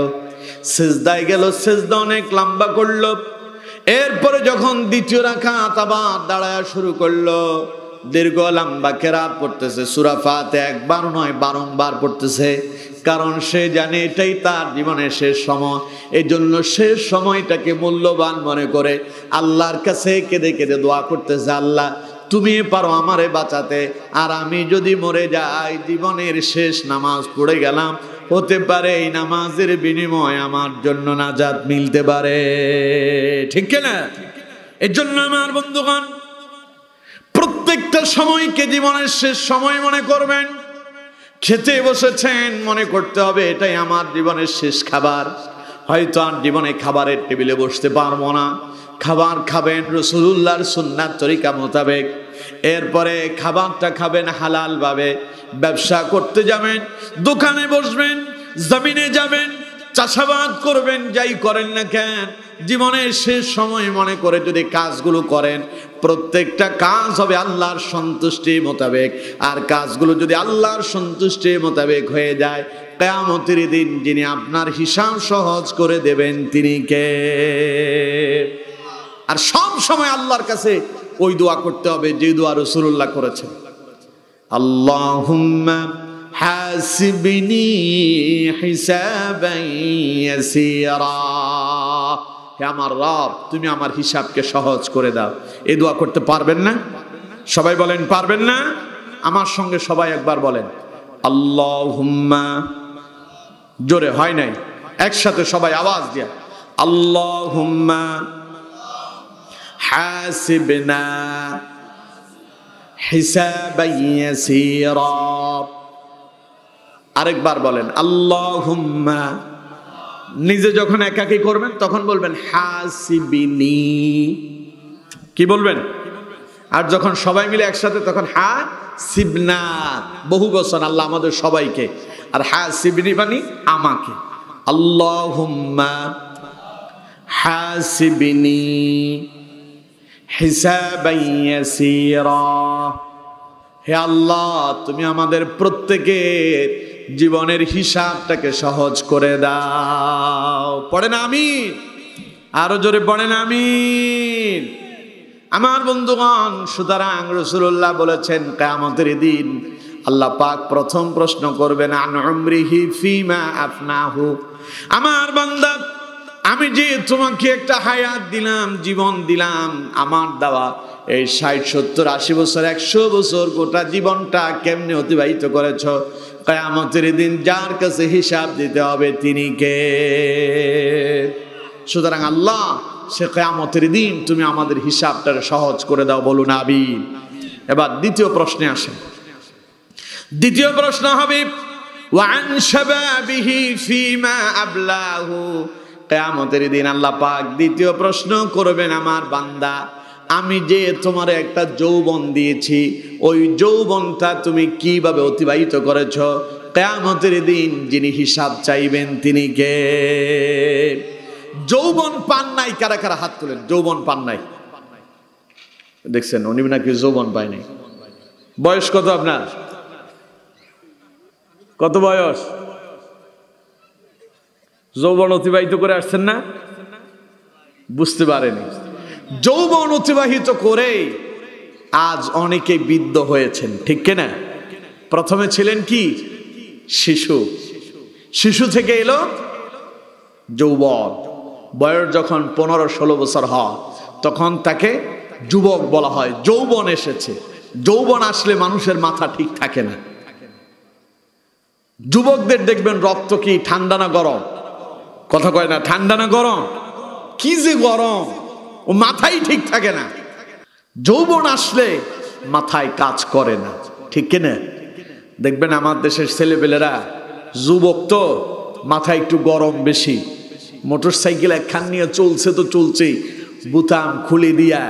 সিজদায় গেল, সিজদা অনেক লম্বা করলো, এরপরে যখন দ্বিতীয় রাকাত আবার দাঁড়ায় শুরু করলো, দীর্ঘ লম্বা কেরাত পড়তেছে, সূরা ফাতিহা একবার নয় বারংবার পড়তেছে, কারণ সে জানে এটাই তার জীবনের শেষ সময়। এই জন্য শেষ সময়টাকে মূল্যবান মনে করে আল্লাহর কাছে কেঁদে কেঁদে দোয়া করতেছে, আল্লাহ তুমি পারো আমারে বাঁচাতে, আর আমি যদি মরে যাই, জীবনের শেষ নামাজ পড়ে গেলাম, হতে পারে এই নামাজের বিনিময়ে আমার জন্য নাজাত মিলতে পারে। ঠিক না? এর জন্য আমার বন্ধুগণ, প্রত্যেকটা সময়কে জীবনের শেষ সময় মনে করবেন। খেতে বসেছেন, মনে করতে হবে এটাই আমার জীবনের শেষ খাবার, হয়তো আর জীবনে খাবারের টেবিলে বসতে পারবো না, খাবার খাবেন রাসূলুল্লাহর সুন্নাত তরিকা মোতাবেক, এরপরে খাবারটা খাবেন হালাল ভাবে, ব্যবসা করতে যাবেন, দোকানে বসবেন, জমিনে যাবেন, চাষাবাদ করবেন, যাই করেন না কেন, জীবনের শেষ সময় মনে করে যদি কাজগুলো করেন, প্রত্যেকটা কাজ হবে আল্লাহর সন্তুষ্টি মোতাবেক। আর কাজগুলো যদি আল্লাহর সন্তুষ্টি মোতাবেক হয়ে যায়, কিয়ামতের দিন যিনি আপনার হিসাব সহজ করে দেবেন তিনি কে? আর সব সময় আল্লাহর কাছে ওই দোয়া করতে হবে যে দোয়া রাসূলুল্লাহ করেছেন, আল্লাহুম্মা হাসিবনি হিসাবান ইয়াসীরা, হে আমার রব তুমি আমার হিসাবকে সহজ করে দাও। এই দোয়া করতে পারবেন না? সবাই বলেন পারবেন না? আমার সঙ্গে সবাই একবার বলেন আল্লাহুম্মা, জোরে হয় নাই, একসাথে সবাই আওয়াজ দিয়া আল্লাহুম্মা হাসিবনা হিসাবান ইয়াসীরা। আরেকবার বলেন আল্লাহুম্মা। নিজে যখন একাকী করবেন তখন বলবেন হাসিবিনি, কি বলবেন? আর যখন সবাই মিলে একসাথে তখন হাসিবনা, বহু বচন, আল্লাহ আমাদের সবাইকে, আর হাসিবিনি মানে আমাকে। আল্লাহুম্মা হাসিবিনি হিসাবান ইয়াসীরা, হে আল্লাহ তুমি আমাদের প্রত্যেকের জীবনের হিসাবটাকে সহজ করে দাও। পড়েন আমিন, আরো জোরে পড়েন আমিন। আমার বন্ধুগণ, সুতরাং রাসূলুল্লাহ বলেছেন কিয়ামতের দিন আল্লাহ পাক প্রথম প্রশ্ন করবেন আন উমরিহি ফিমা আফনাহু, আমার বান্দা আমি যে তোমাকে একটা হায়াত দিলাম, জীবন দিলাম, আমার দেওয়া এই 60, 70, 80 বছর, 100 বছর গোটা জীবনটা কেমনে অতিবাহিত করেছ? কিয়ামতের দিন যার কাছে হিসাব দিতে হবে তিনি কে? সুতরাং আল্লাহ সে কিয়ামতের দিন তুমি আমাদের হিসাবটা সহজ করে দাও, বলুন আমিন। এবার দ্বিতীয় প্রশ্নে আসেন। দ্বিতীয় প্রশ্ন হবে ওয়ান শাবাবিহি ফিমা আবলাহু, কিয়ামতের দিন আল্লাহ পাক দ্বিতীয় প্রশ্ন করবেন, আমার বান্দা আমি যে তোমার একটা যৌবন দিয়েছি, ওই যৌবনটা তুমি কিভাবে অতিবাহিত করেছ? কিয়ামতের দিন যিনি হিসাব চাইবেন তিনি কে? যৌবন পান নাই কারা কারা হাত তোলেন? যৌবন পান নাই, দেখছেন উনি নাকি যৌবন পায় নাই। বয়স কত আপনার? কত বয়স? যৌবন অতিবাহিত করে আসছেন না, বুঝতে পারেনি। যৌবন অতিবাহিত করে আজ অনেকে বৃদ্ধ হয়েছেন, ঠিক কিনা? প্রথমে ছিলেন কি শিশু, শিশু থেকে এলো যৌবন, বয়স যখন 15-16 বছর হয় তখন তাকে যুবক বলা হয়। যৌবন এসেছে। যৌবন আসলে মানুষের মাথা ঠিক থাকে না। যুবকদের দেখবেন রক্ত কি ঠান্ডা না গরম? কথা কয় না, ঠান্ডা না গরম? কি যে গরম, ও মাথাই ঠিক থাকে না। যৌবন আসলে মাথায় কাজ করে না, ঠিক কিনা? দেখবেন আমার দেশের ছেলেপেলেরা যুবক তো মাথায় একটু গরম বেশি। মোটর সাইকেল একখান নিয়ে চলছে তো চলছেই, বুতাম খুলে দিয়া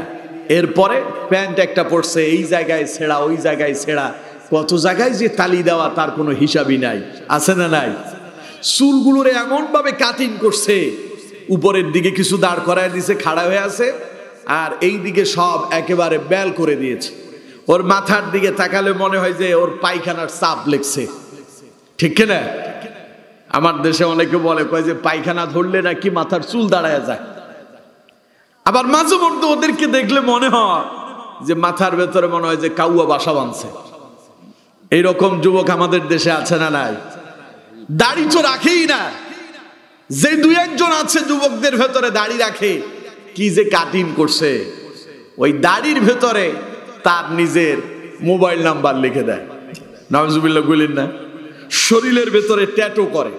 এরপরে প্যান্ট একটা পড়ছে, এই জায়গায় ছেঁড়া ওই জায়গায় ছেঁড়া, কত জায়গায় যে তালি দেওয়া তার কোনো হিসাবই নাই, আছে না নাই? চুলগুলোরে এমন ভাবে কাটিং করছে, উপরের দিকে কিছু দাঁড় করায় দিছে, খাড়া হয়ে আছে, আর এই দিকে সব একেবারে বেল করে দিয়েছে। ওর মাথার দিকে তাকালে মনে হয় যে ওর পায়খানার চাপ লেগছে, ঠিক কিনা? আমার দেশে অনেকে বলে, কয় যে পায়খানা ধরলে নাকি মাথার চুল দাঁড়ায় যায়। আবার মাঝে মধ্যে ওদেরকে দেখলে মনে হয় যে মাথার ভেতরে মনে হয় যে কাউয়া বাসা বাঁধছে। এইরকম যুবক আমাদের দেশে আছে না নাই? দাড়ি তো রাখেই না। যে 2-1 জন আছে যুবকদের ভেতরে দাড়ি রাখে, কি যে কাটিং করছে, ওই দাড়ির ভেতরে তার নিজের মোবাইল নাম্বার লিখে দেয়। নাউজুবিল্লাহ বলেন না? শরীরের ভেতরে ট্যাটু করে।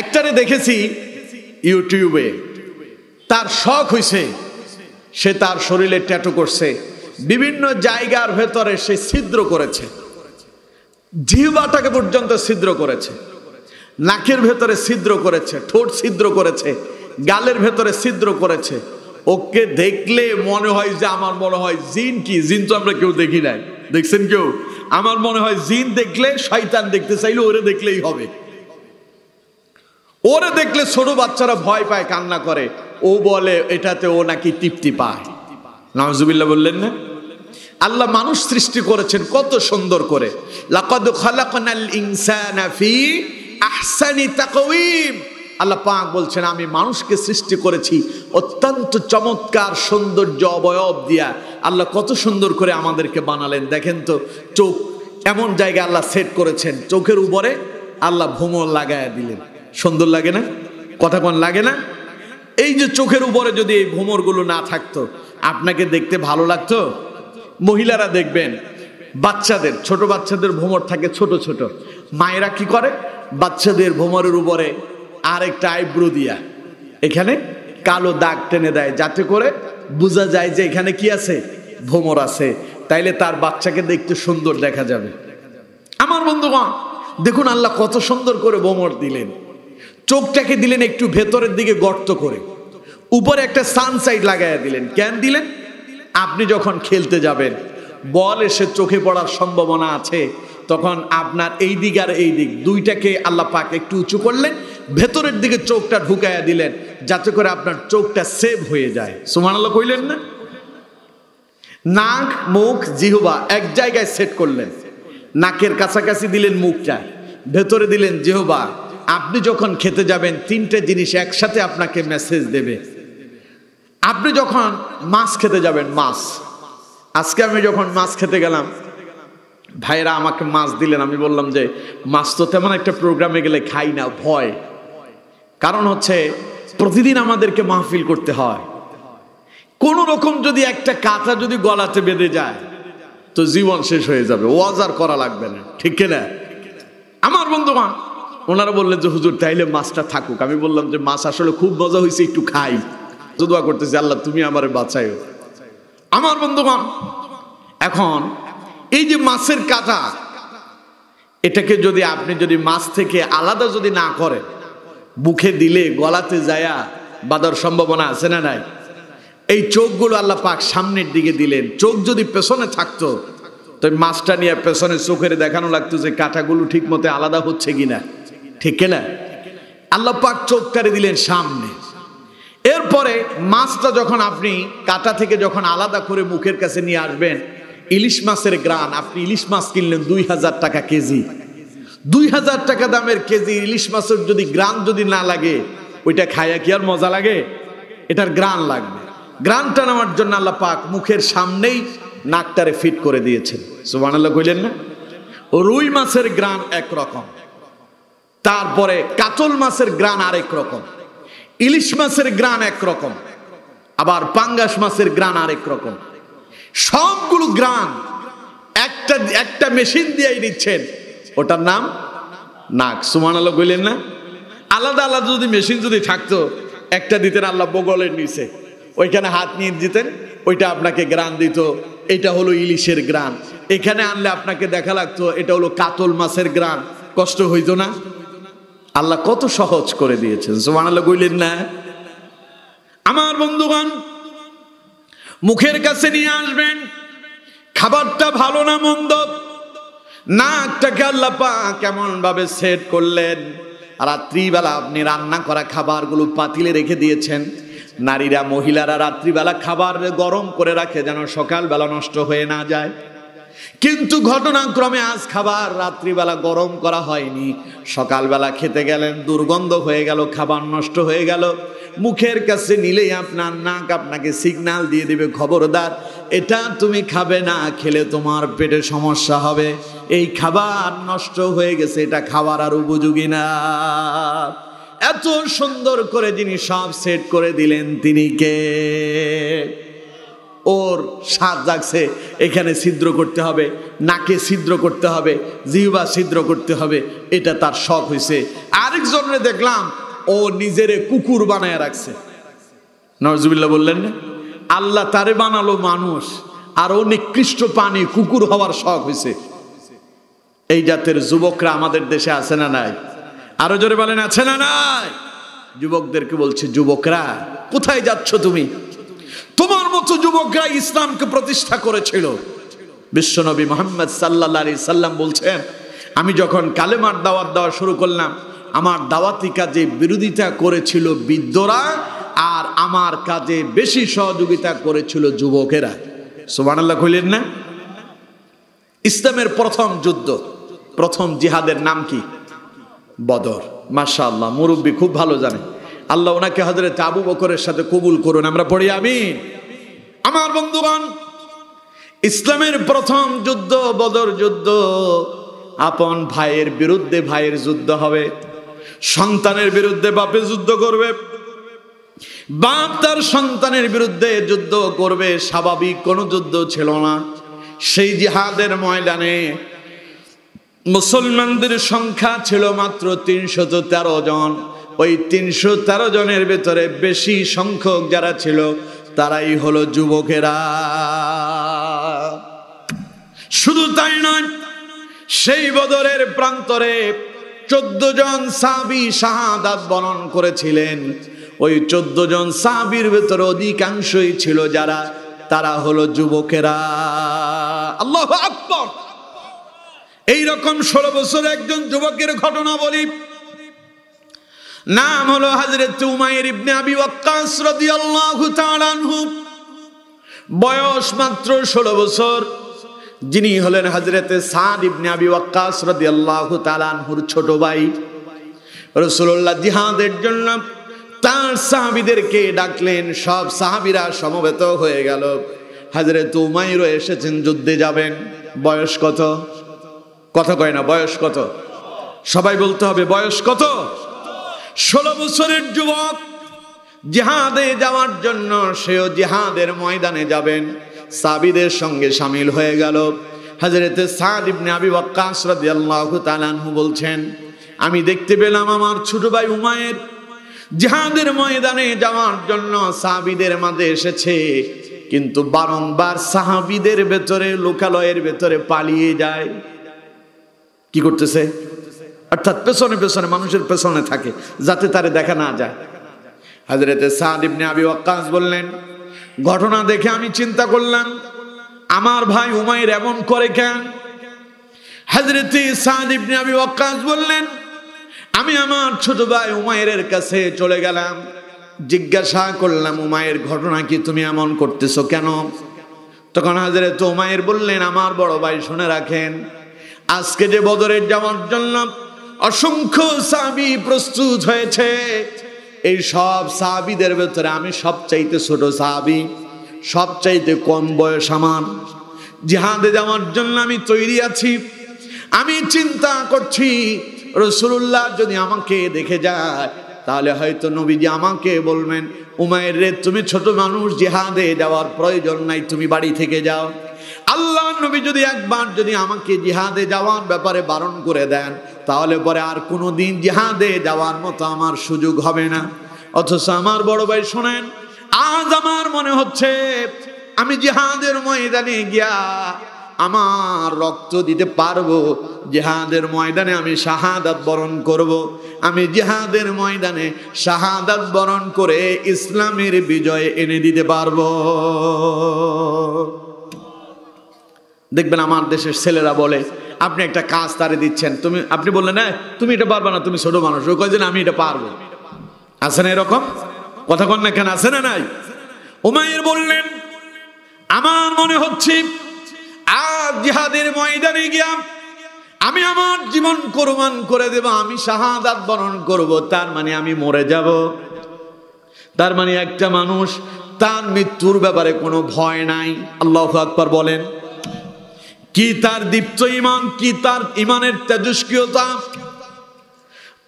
একটারে দেখেছি ইউটিউবে, তার শখ হয়েছে, সে তার শরীরে ট্যাটু করছে, বিভিন্ন জায়গার ভেতরে সে ছিদ্র করেছে, জিহ্বাটাকে পর্যন্ত ছিদ্র করেছে, নাকের ভেতরে ছিদ্র করেছে, ঠোঁট ছিদ্র করেছে, গালের ভেতরে ছিদ্র করেছে। ওকে দেখলে মনে হয় যে, আমার মনে হয় জিন, কি জিন তো আমরা কেউ দেখি নাই, দেখছেন কেউ? আমার মনে হয় জিন দেখলে শয়তান দেখতে চাইলে ওরে দেখলেই হবে। ওরে দেখলে ছোট বাচ্চারা ভয় পায়, কান্না করে, ও বলে এটাতে ও নাকি তৃপ্তি পায়। নাউজুবিল্লাহ বললেন না? আল্লাহ মানুষ সৃষ্টি করেছেন কত সুন্দর করে। লাকাদ খালাকনাল ইনসানা ফি আহসানি তাকওয়িম। আল্লাহ পাক বলছেন, আমি মানুষকে সৃষ্টি করেছি অত্যন্ত চমৎকার সৌন্দর্য অবয়ব দিয়া। আল্লাহ কত সুন্দর করে আমাদেরকে বানালেন। দেখেন তো, চোখ এমন জায়গায় আল্লাহ সেট করেছেন, চোখের উপরে আল্লাহ ভ্রমর লাগায়া দিলেন। সুন্দর লাগে না? কথা কোন লাগে না? এই যে চোখের উপরে যদি এই ভ্রমরগুলো না থাকতো, আপনাকে দেখতে ভালো লাগতো? মহিলারা দেখবেন বাচ্চাদের, ছোট বাচ্চাদের ভ্রমর থাকে ছোট ছোট, মায়েরা কি করে, বাচ্চাদের ভ্রমরের উপরে আরেকটা আইব্রো দিয়া এখানে কালো দাগ টেনে দেয়, যাতে করে বোঝা যায় যে এখানে কি আছে, ভ্রমর আছে, তাইলে তার বাচ্চাকে দেখতে সুন্দর দেখা যাবে। আমার বন্ধুগণ দেখুন, আল্লাহ কত সুন্দর করে ভ্রমর দিলেন। চোখটাকে দিলেন একটু ভেতরের দিকে গর্ত করে, উপরে একটা সানসাইড লাগাইয়া দিলেন। কেন দিলেন? আপনি যখন খেলতে যাবেন, বল এসে চোখে পড়ার সম্ভাবনা আছে, তখন আপনার এই দিক আর এই দিক দুইটাকে আল্লাহ পাক একটু উঁচু করলেন, ভেতরের দিকে চোখটা ঢুকাইয়া দিলেন, যাতে করে আপনার চোখটা সেভ হয়ে যায়। সুবহানাল্লাহ কইলেন না? নাক, মুখ, জিহ্বা এক জায়গায় সেট করলেন, নাকের কাছাকাছি দিলেন মুখটা, ভেতরে দিলেন জিহ্বা। আপনি যখন খেতে যাবেন, 3টে জিনিস একসাথে আপনাকে মেসেজ দেবে। আপনি যখন মাছ খেতে যাবেন, মাছ, আজকে আমি যখন মাছ খেতে গেলাম, ভাইরা আমাকে মাছ দিলেন, আমি বললাম যে মাছ তো তেমন একটা প্রোগ্রামে গেলে খাই না, ভয়। কারণ হচ্ছে প্রতিদিন আমাদেরকে মাহফিল করতে হয়, কোন রকম যদি একটা কাঁটা যদি গলাতে বেঁধে যায় তো জীবন শেষ হয়ে যাবে, ওয়াজ আর করা লাগবে না, ঠিক কিনা? আমার বন্ধুগণ ওনারা বললেন যে হুজুর তাইলে মাছটা থাকুক। আমি বললাম যে মাছ আসলে খুব মজা হয়েছে, একটু খাই। দোয়া করতেছি, আল্লাহ তুমি আমারে বাঁচাইও। আমার বন্ধুগণ এখন এই যে মাছের কাঁটা, এটাকে যদি আপনি যদি মাছ থেকে আলাদা যদি না করেন, মুখে দিলে গলাতে যায়া বাঁধার সম্ভাবনা আছে না নাই? এই চোখগুলো আল্লাহ পাক সামনের দিকে দিলেন, চোখ যদি পেছনে থাকতো তো মাছটা নিয়ে পেছনে চোখের দেখানো লাগতো যে কাঁটাগুলো ঠিক মতো আলাদা হচ্ছে কিনা, ঠিক কিনা? আল্লাহ পাক চোখটারে দিলেন সামনে। এরপরে মাছটা যখন আপনি কাঁটা থেকে যখন আলাদা করে মুখের কাছে নিয়ে আসবেন, ইলিশ মাছের গ্রান, আপনি ইলিশ মাছ কিনলেন 2000 টাকা কেজি, 2000 টাকা দামের কেজি ইলিশ মাছের যদি গ্রান যদি না লাগে, ওইটা খায়া কি আর মজা লাগে? এটার গ্রান লাগবে। গ্রানটা নেওয়ার জন্য আল্লাহ পাক মুখের সামনেই নাকটারে ফিট করে দিয়েছেন। সুবহানাল্লাহ কইলেন না? রুই মাছের গ্রান একরকম, তারপরে কাতল মাছের গ্রান আরেক রকম, ইলিশ মাছের গ্রান একরকম, আবার পাঙ্গাস মাছের গ্রান আরেক রকম। সবগুলো গ্রান একটা মেশিন দিয়েই নিচ্ছেন, ওটার নাম নাক। সুবহানাল্লাহ বললেন না? আলাদা আলাদা যদি মেশিন যদি থাকতো, একটা দিতেন আল্লাহ বগলের নিচে, ওইখানে হাত নিয়ে দিতেন, ওইটা আপনাকে গ্রান দিত, এটা হলো ইলিশের গ্রান। এখানে আনলে আপনাকে দেখা লাগতো এটা হলো কাতল মাছের গ্রান, কষ্ট হইতো না? আল্লাহ কত সহজ করে দিয়েছেন। সুবহানাল্লাহ বললেন না? আমার বন্ধুগণ, মুখের কাছে নিয়ে আসবেন, খাবারটা ভালো না মন্দ, নাকটাকে আল্লাহ পাক কেমন ভাবে সেট করলেন। রাত্রিবেলা আপনি রান্না করা খাবারগুলো পাতিলে রেখে দিয়েছেন। নারীরা, মহিলারা রাত্রিবেলা খাবার গরম করে রাখে যেন সকালবেলা নষ্ট হয়ে না যায়। কিন্তু ঘটনাক্রমে আজ খাবার রাত্রিবেলা গরম করা হয়নি, সকালবেলা খেতে গেলেন, দুর্গন্ধ হয়ে গেল, খাবার নষ্ট হয়ে গেল। মুখের কাছে নিলেই আপনার নাক আপনাকে সিগন্যাল দিয়ে দিবে, খবরদার এটা তুমি খাবে না, খেলে তোমার পেটে সমস্যা হবে, এই খাবার নষ্ট হয়ে গেছে, এটা খাবার আর উপযোগী না। এত সুন্দর করে যিনি সব সেট করে দিলেন, তিনি কে? ওর স্বাদ জাগছে, এখানে ছিদ্র করতে হবে, নাকে ছিদ্র করতে হবে, জিহ্বা ছিদ্র করতে হবে, এটা তার শখ হয়েছে। আরেকজনের দেখলাম ও নিজেরে কুকুর বানায় রাখছে। নজরুল্লাহ বললেন না? আল্লাহ তারে বানালো মানুষ, আর ও নিকৃষ্ট প্রাণী কুকুর হওয়ার শখ হয়েছে। এই জাতের যুবকরা আমাদের দেশে আছে না নাই? আরো জোরে বলেন, আছে না নাই? যুবকদেরকে বলছে, যুবকরা কোথায় যাচ্ছ তুমি? তোমার মতো যুবকরা ইসলামকে প্রতিষ্ঠা করেছিল। বিশ্বনবী মুহাম্মদ সাল্লাল্লাহু আলাইহি সাল্লাম বলছেন, আমি যখন কালেমার দাওয়াত দেওয়া শুরু করলাম, আমার দাওয়াতি কাজে বিরোধিতা করেছিল বৃদ্ধরা, আর আমার কাজে বেশি সহযোগিতা করেছিল যুবকেরা। সুবহানাল্লাহ কইলেন না? ইসলামের প্রথম যুদ্ধ, প্রথম জিহাদের নাম কি? বদর। মাশাআল্লাহ, মুরব্বী খুব ভালো জানে। আল্লাহ ওনাকে হযরত আবু বকরের সাথে কবুল করুন, আমরা পড়ি আমিন। আমার বন্ধুগণ, ইসলামের প্রথম যুদ্ধ বদর যুদ্ধ। আপন ভাইয়ের বিরুদ্ধে ভাইয়ের যুদ্ধ হবে, সন্তানের বিরুদ্ধে বাপে যুদ্ধ করবে, বাপ তার সন্তানের বিরুদ্ধে যুদ্ধ করবে। স্বাভাবিক কোনো যুদ্ধ ছিল না। সেই জিহাদের ময়দানে মুসলমানদের সংখ্যা ছিল মাত্র 313 জন। ওই 313 জনের ভেতরে বেশি সংখ্যক যারা ছিল তারাই হলো যুবকেরা। শুধু তাই নয়, সেই বদরের প্রান্তরে 14 জন সাহাবী শাহাদাত বরণ করেছিলেন। ওই 14 জন সাহাবীর ভেতরে অধিকাংশই ছিল যারা, তারা হলো যুবকেরা। আল্লাহু আকবার। এইরকম 16 বছর একজন যুবকের ঘটনা বলি। নাম হলো হযরত উমাইর ইবনে আবি ওয়াক্কাস রাদিয়াল্লাহু তাআলা আনহু। বয়স মাত্র 16 বছর। যিনি হলেন হযরত সাদ ইবনে আবি ওয়াক্কাস রাদিয়াল্লাহু তাআলা আনহুর ছোট ভাই। রাসূলুল্লাহ জিহাদের জন্য তার সাহাবীদেরকে ডাকলেন, সব সাহাবীরা সমবেত হয়ে গেল। হযরত উমাইরও এসেছেন, যুদ্ধে যাবেন। বয়স কত? কথা কয় না, বয়স কত? সবাই বলতে হবে, বয়স কত? 16 বছরের যুবক জিহাদে যাওয়ার জন্য, সেও জিহাদের ময়দানে যাবেন, সাহাবীদের সঙ্গে শামিল হয়ে গেল। হযরত সাদ ইবনে আবি ওয়াক্কাস রাদিয়াল্লাহু তাআলা আনহু বলছেন, আমি দেখতে পেলাম আমার ছোট ভাই উমাইর জিহাদের ময়দানে যাওয়ার জন্য সাহাবীদের মাঝে এসেছে, কিন্তু বারংবার সাহাবীদের ভেতরে, লোকালয়ের ভেতরে পালিয়ে যায়। কি করতেছে? অর্থাৎ পেছনে পেছনে, মানুষের পেছনে থাকে, যাতে তারে দেখা না যায়। হযরত সাদ ইবনে আবি ওয়াক্কাস বললেন, ঘটনা দেখে আমি চিন্তা করলাম, আমার ভাই উমাইর এমন করে কেন? হযরত সাদ ইবনে আবি ওয়াক্কাস বললেন, আমি আমার ছোট ভাই উমাইরের কাছে চলে গেলাম, জিজ্ঞাসা করলাম, উমাইর ঘটনা কি, তুমি এমন করতেছো কেন? তখন হযরত উমাইর বললেন, আমার বড় ভাই শুনে রাখেন, আজকে যে বদরের যাওয়ার জন্য অসংখ্য সাহাবী প্রস্তুত হয়েছে, এই সব সাহাবীদের ভেতরে আমি সবচাইতে ছোট সাহাবী, সবচাইতে কম বয়স আমার। জিহাদে যাওয়ার জন্য আমি তৈরি আছি। আমি চিন্তা করছি রাসূলুল্লাহ যদি আমাকে দেখে যায় তাহলে হয়তো নবীজি আমাকে বলবেন, উমাইর রে তুমি ছোট মানুষ, জিহাদে যাওয়ার প্রয়োজন নাই, তুমি বাড়ি থেকে যাও। আল্লাহ নবী যদি একবার যদি আমাকে জিহাদে যাওয়ার ব্যাপারে বারণ করে দেন তাহলে পরে আর কোনোদিন জিহাদে যাওয়ার মতো আমার সুযোগ হবে না। অথচ আমার বড় ভাই শোনেন, আজ আমার মনে হচ্ছে আমি জিহাদের ময়দানে গিয়া আমার রক্ত দিতে পারবো, জিহাদের ময়দানে আমি শাহাদাত বরণ করব, আমি জিহাদের ময়দানে শাহাদাত বরণ করে ইসলামের বিজয় এনে দিতে পারবো। দেখবেন আমার দেশের ছেলেরা বলে, আপনি একটা কাজ তারে দিচ্ছেন, আপনি বললেন না তুমি এটা পারবে না, তুমি ছোট মানুষ, ওই কয়েকদিন আমি এটা পারবো। আছে না এরকম কথা? কন না কেন, আছে না নাই? উমাইর বললেন, আমার মনে হচ্ছে আজ জিহাদের ময়দানে গিয়া আমি আমার জীবন কোরবান করে দেব, আমি শাহাদাত বরণ করব, তার মানে আমি মরে যাব। তার মানে একটা মানুষ তার মৃত্যুর ব্যাপারে কোনো ভয় নাই। আল্লাহু আকবার বলেন। কি তার দীপ্ত ঈমান, কি তার ঈমানের তেজস্ক্রিয়তা।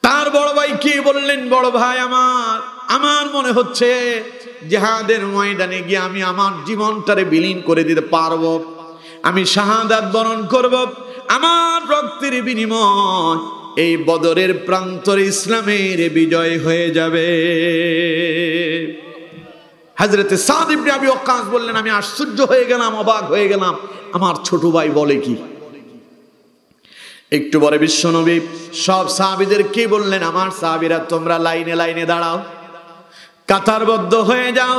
তার বড় ভাই কি বললেন, বড় ভাই আমার মনে হচ্ছে জিহাদের ময়দানে গিয়ে আমি আমার জীবনটারে বিলীন করে দিতে পারবো, আমি শাহাদাত বরণ করব, আমার রক্তের বিনিময় এই বদরের প্রান্তরে ইসলামের বিজয় হয়ে যাবে। হযরতে সাদ ইবনে আবি ওয়াক্কাস বললেন, আমি আশ্চর্য হয়ে গেলাম, অবাক হয়ে গেলাম, আমার ছোট ভাই বলে কি। একটু পরে বিশ্বনবী সব সাহাবীদের কি বললেন, আমার সাহাবীরা তোমরা লাইনে লাইনে দাঁড়াও, কাতারবদ্ধ হয়ে যাও।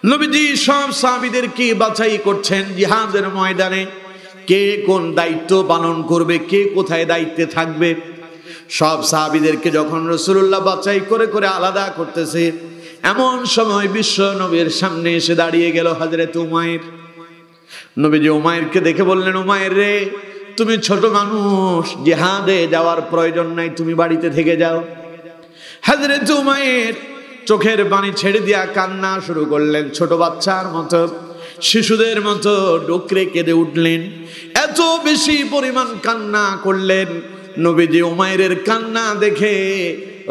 নবীজি সব সাহাবীদের কি বাছাই করছেন জিহাদের ময়দানে, কে কোন দায়িত্ব পালন করবে, কে কোথায় দায়িত্বে থাকবে। সব সাহাবীদেরকে যখন রাসূলুল্লাহ বাছাই করে করে আলাদা করতেছে, এমন সময় বিশ্ব নবীর সামনে এসে দাঁড়িয়ে গেল হযরত উমাইর। নবীজি উমাইরকে দেখে বললেন, উমাইর রে তুমি ছোট মানুষ, জিহাদে যাওয়ার প্রয়োজন নাই, তুমি বাড়িতে থেকে যাও। হযরত উমাইর চোখের পানি ছেড়ে দিয়া কান্না শুরু করলেন, ছোট বাচ্চার মতো, শিশুদের মতো ডুকরে কেঁদে উঠলেন, এত বেশি পরিমাণ কান্না করলেন। নবীজি উমাইরের কান্না দেখে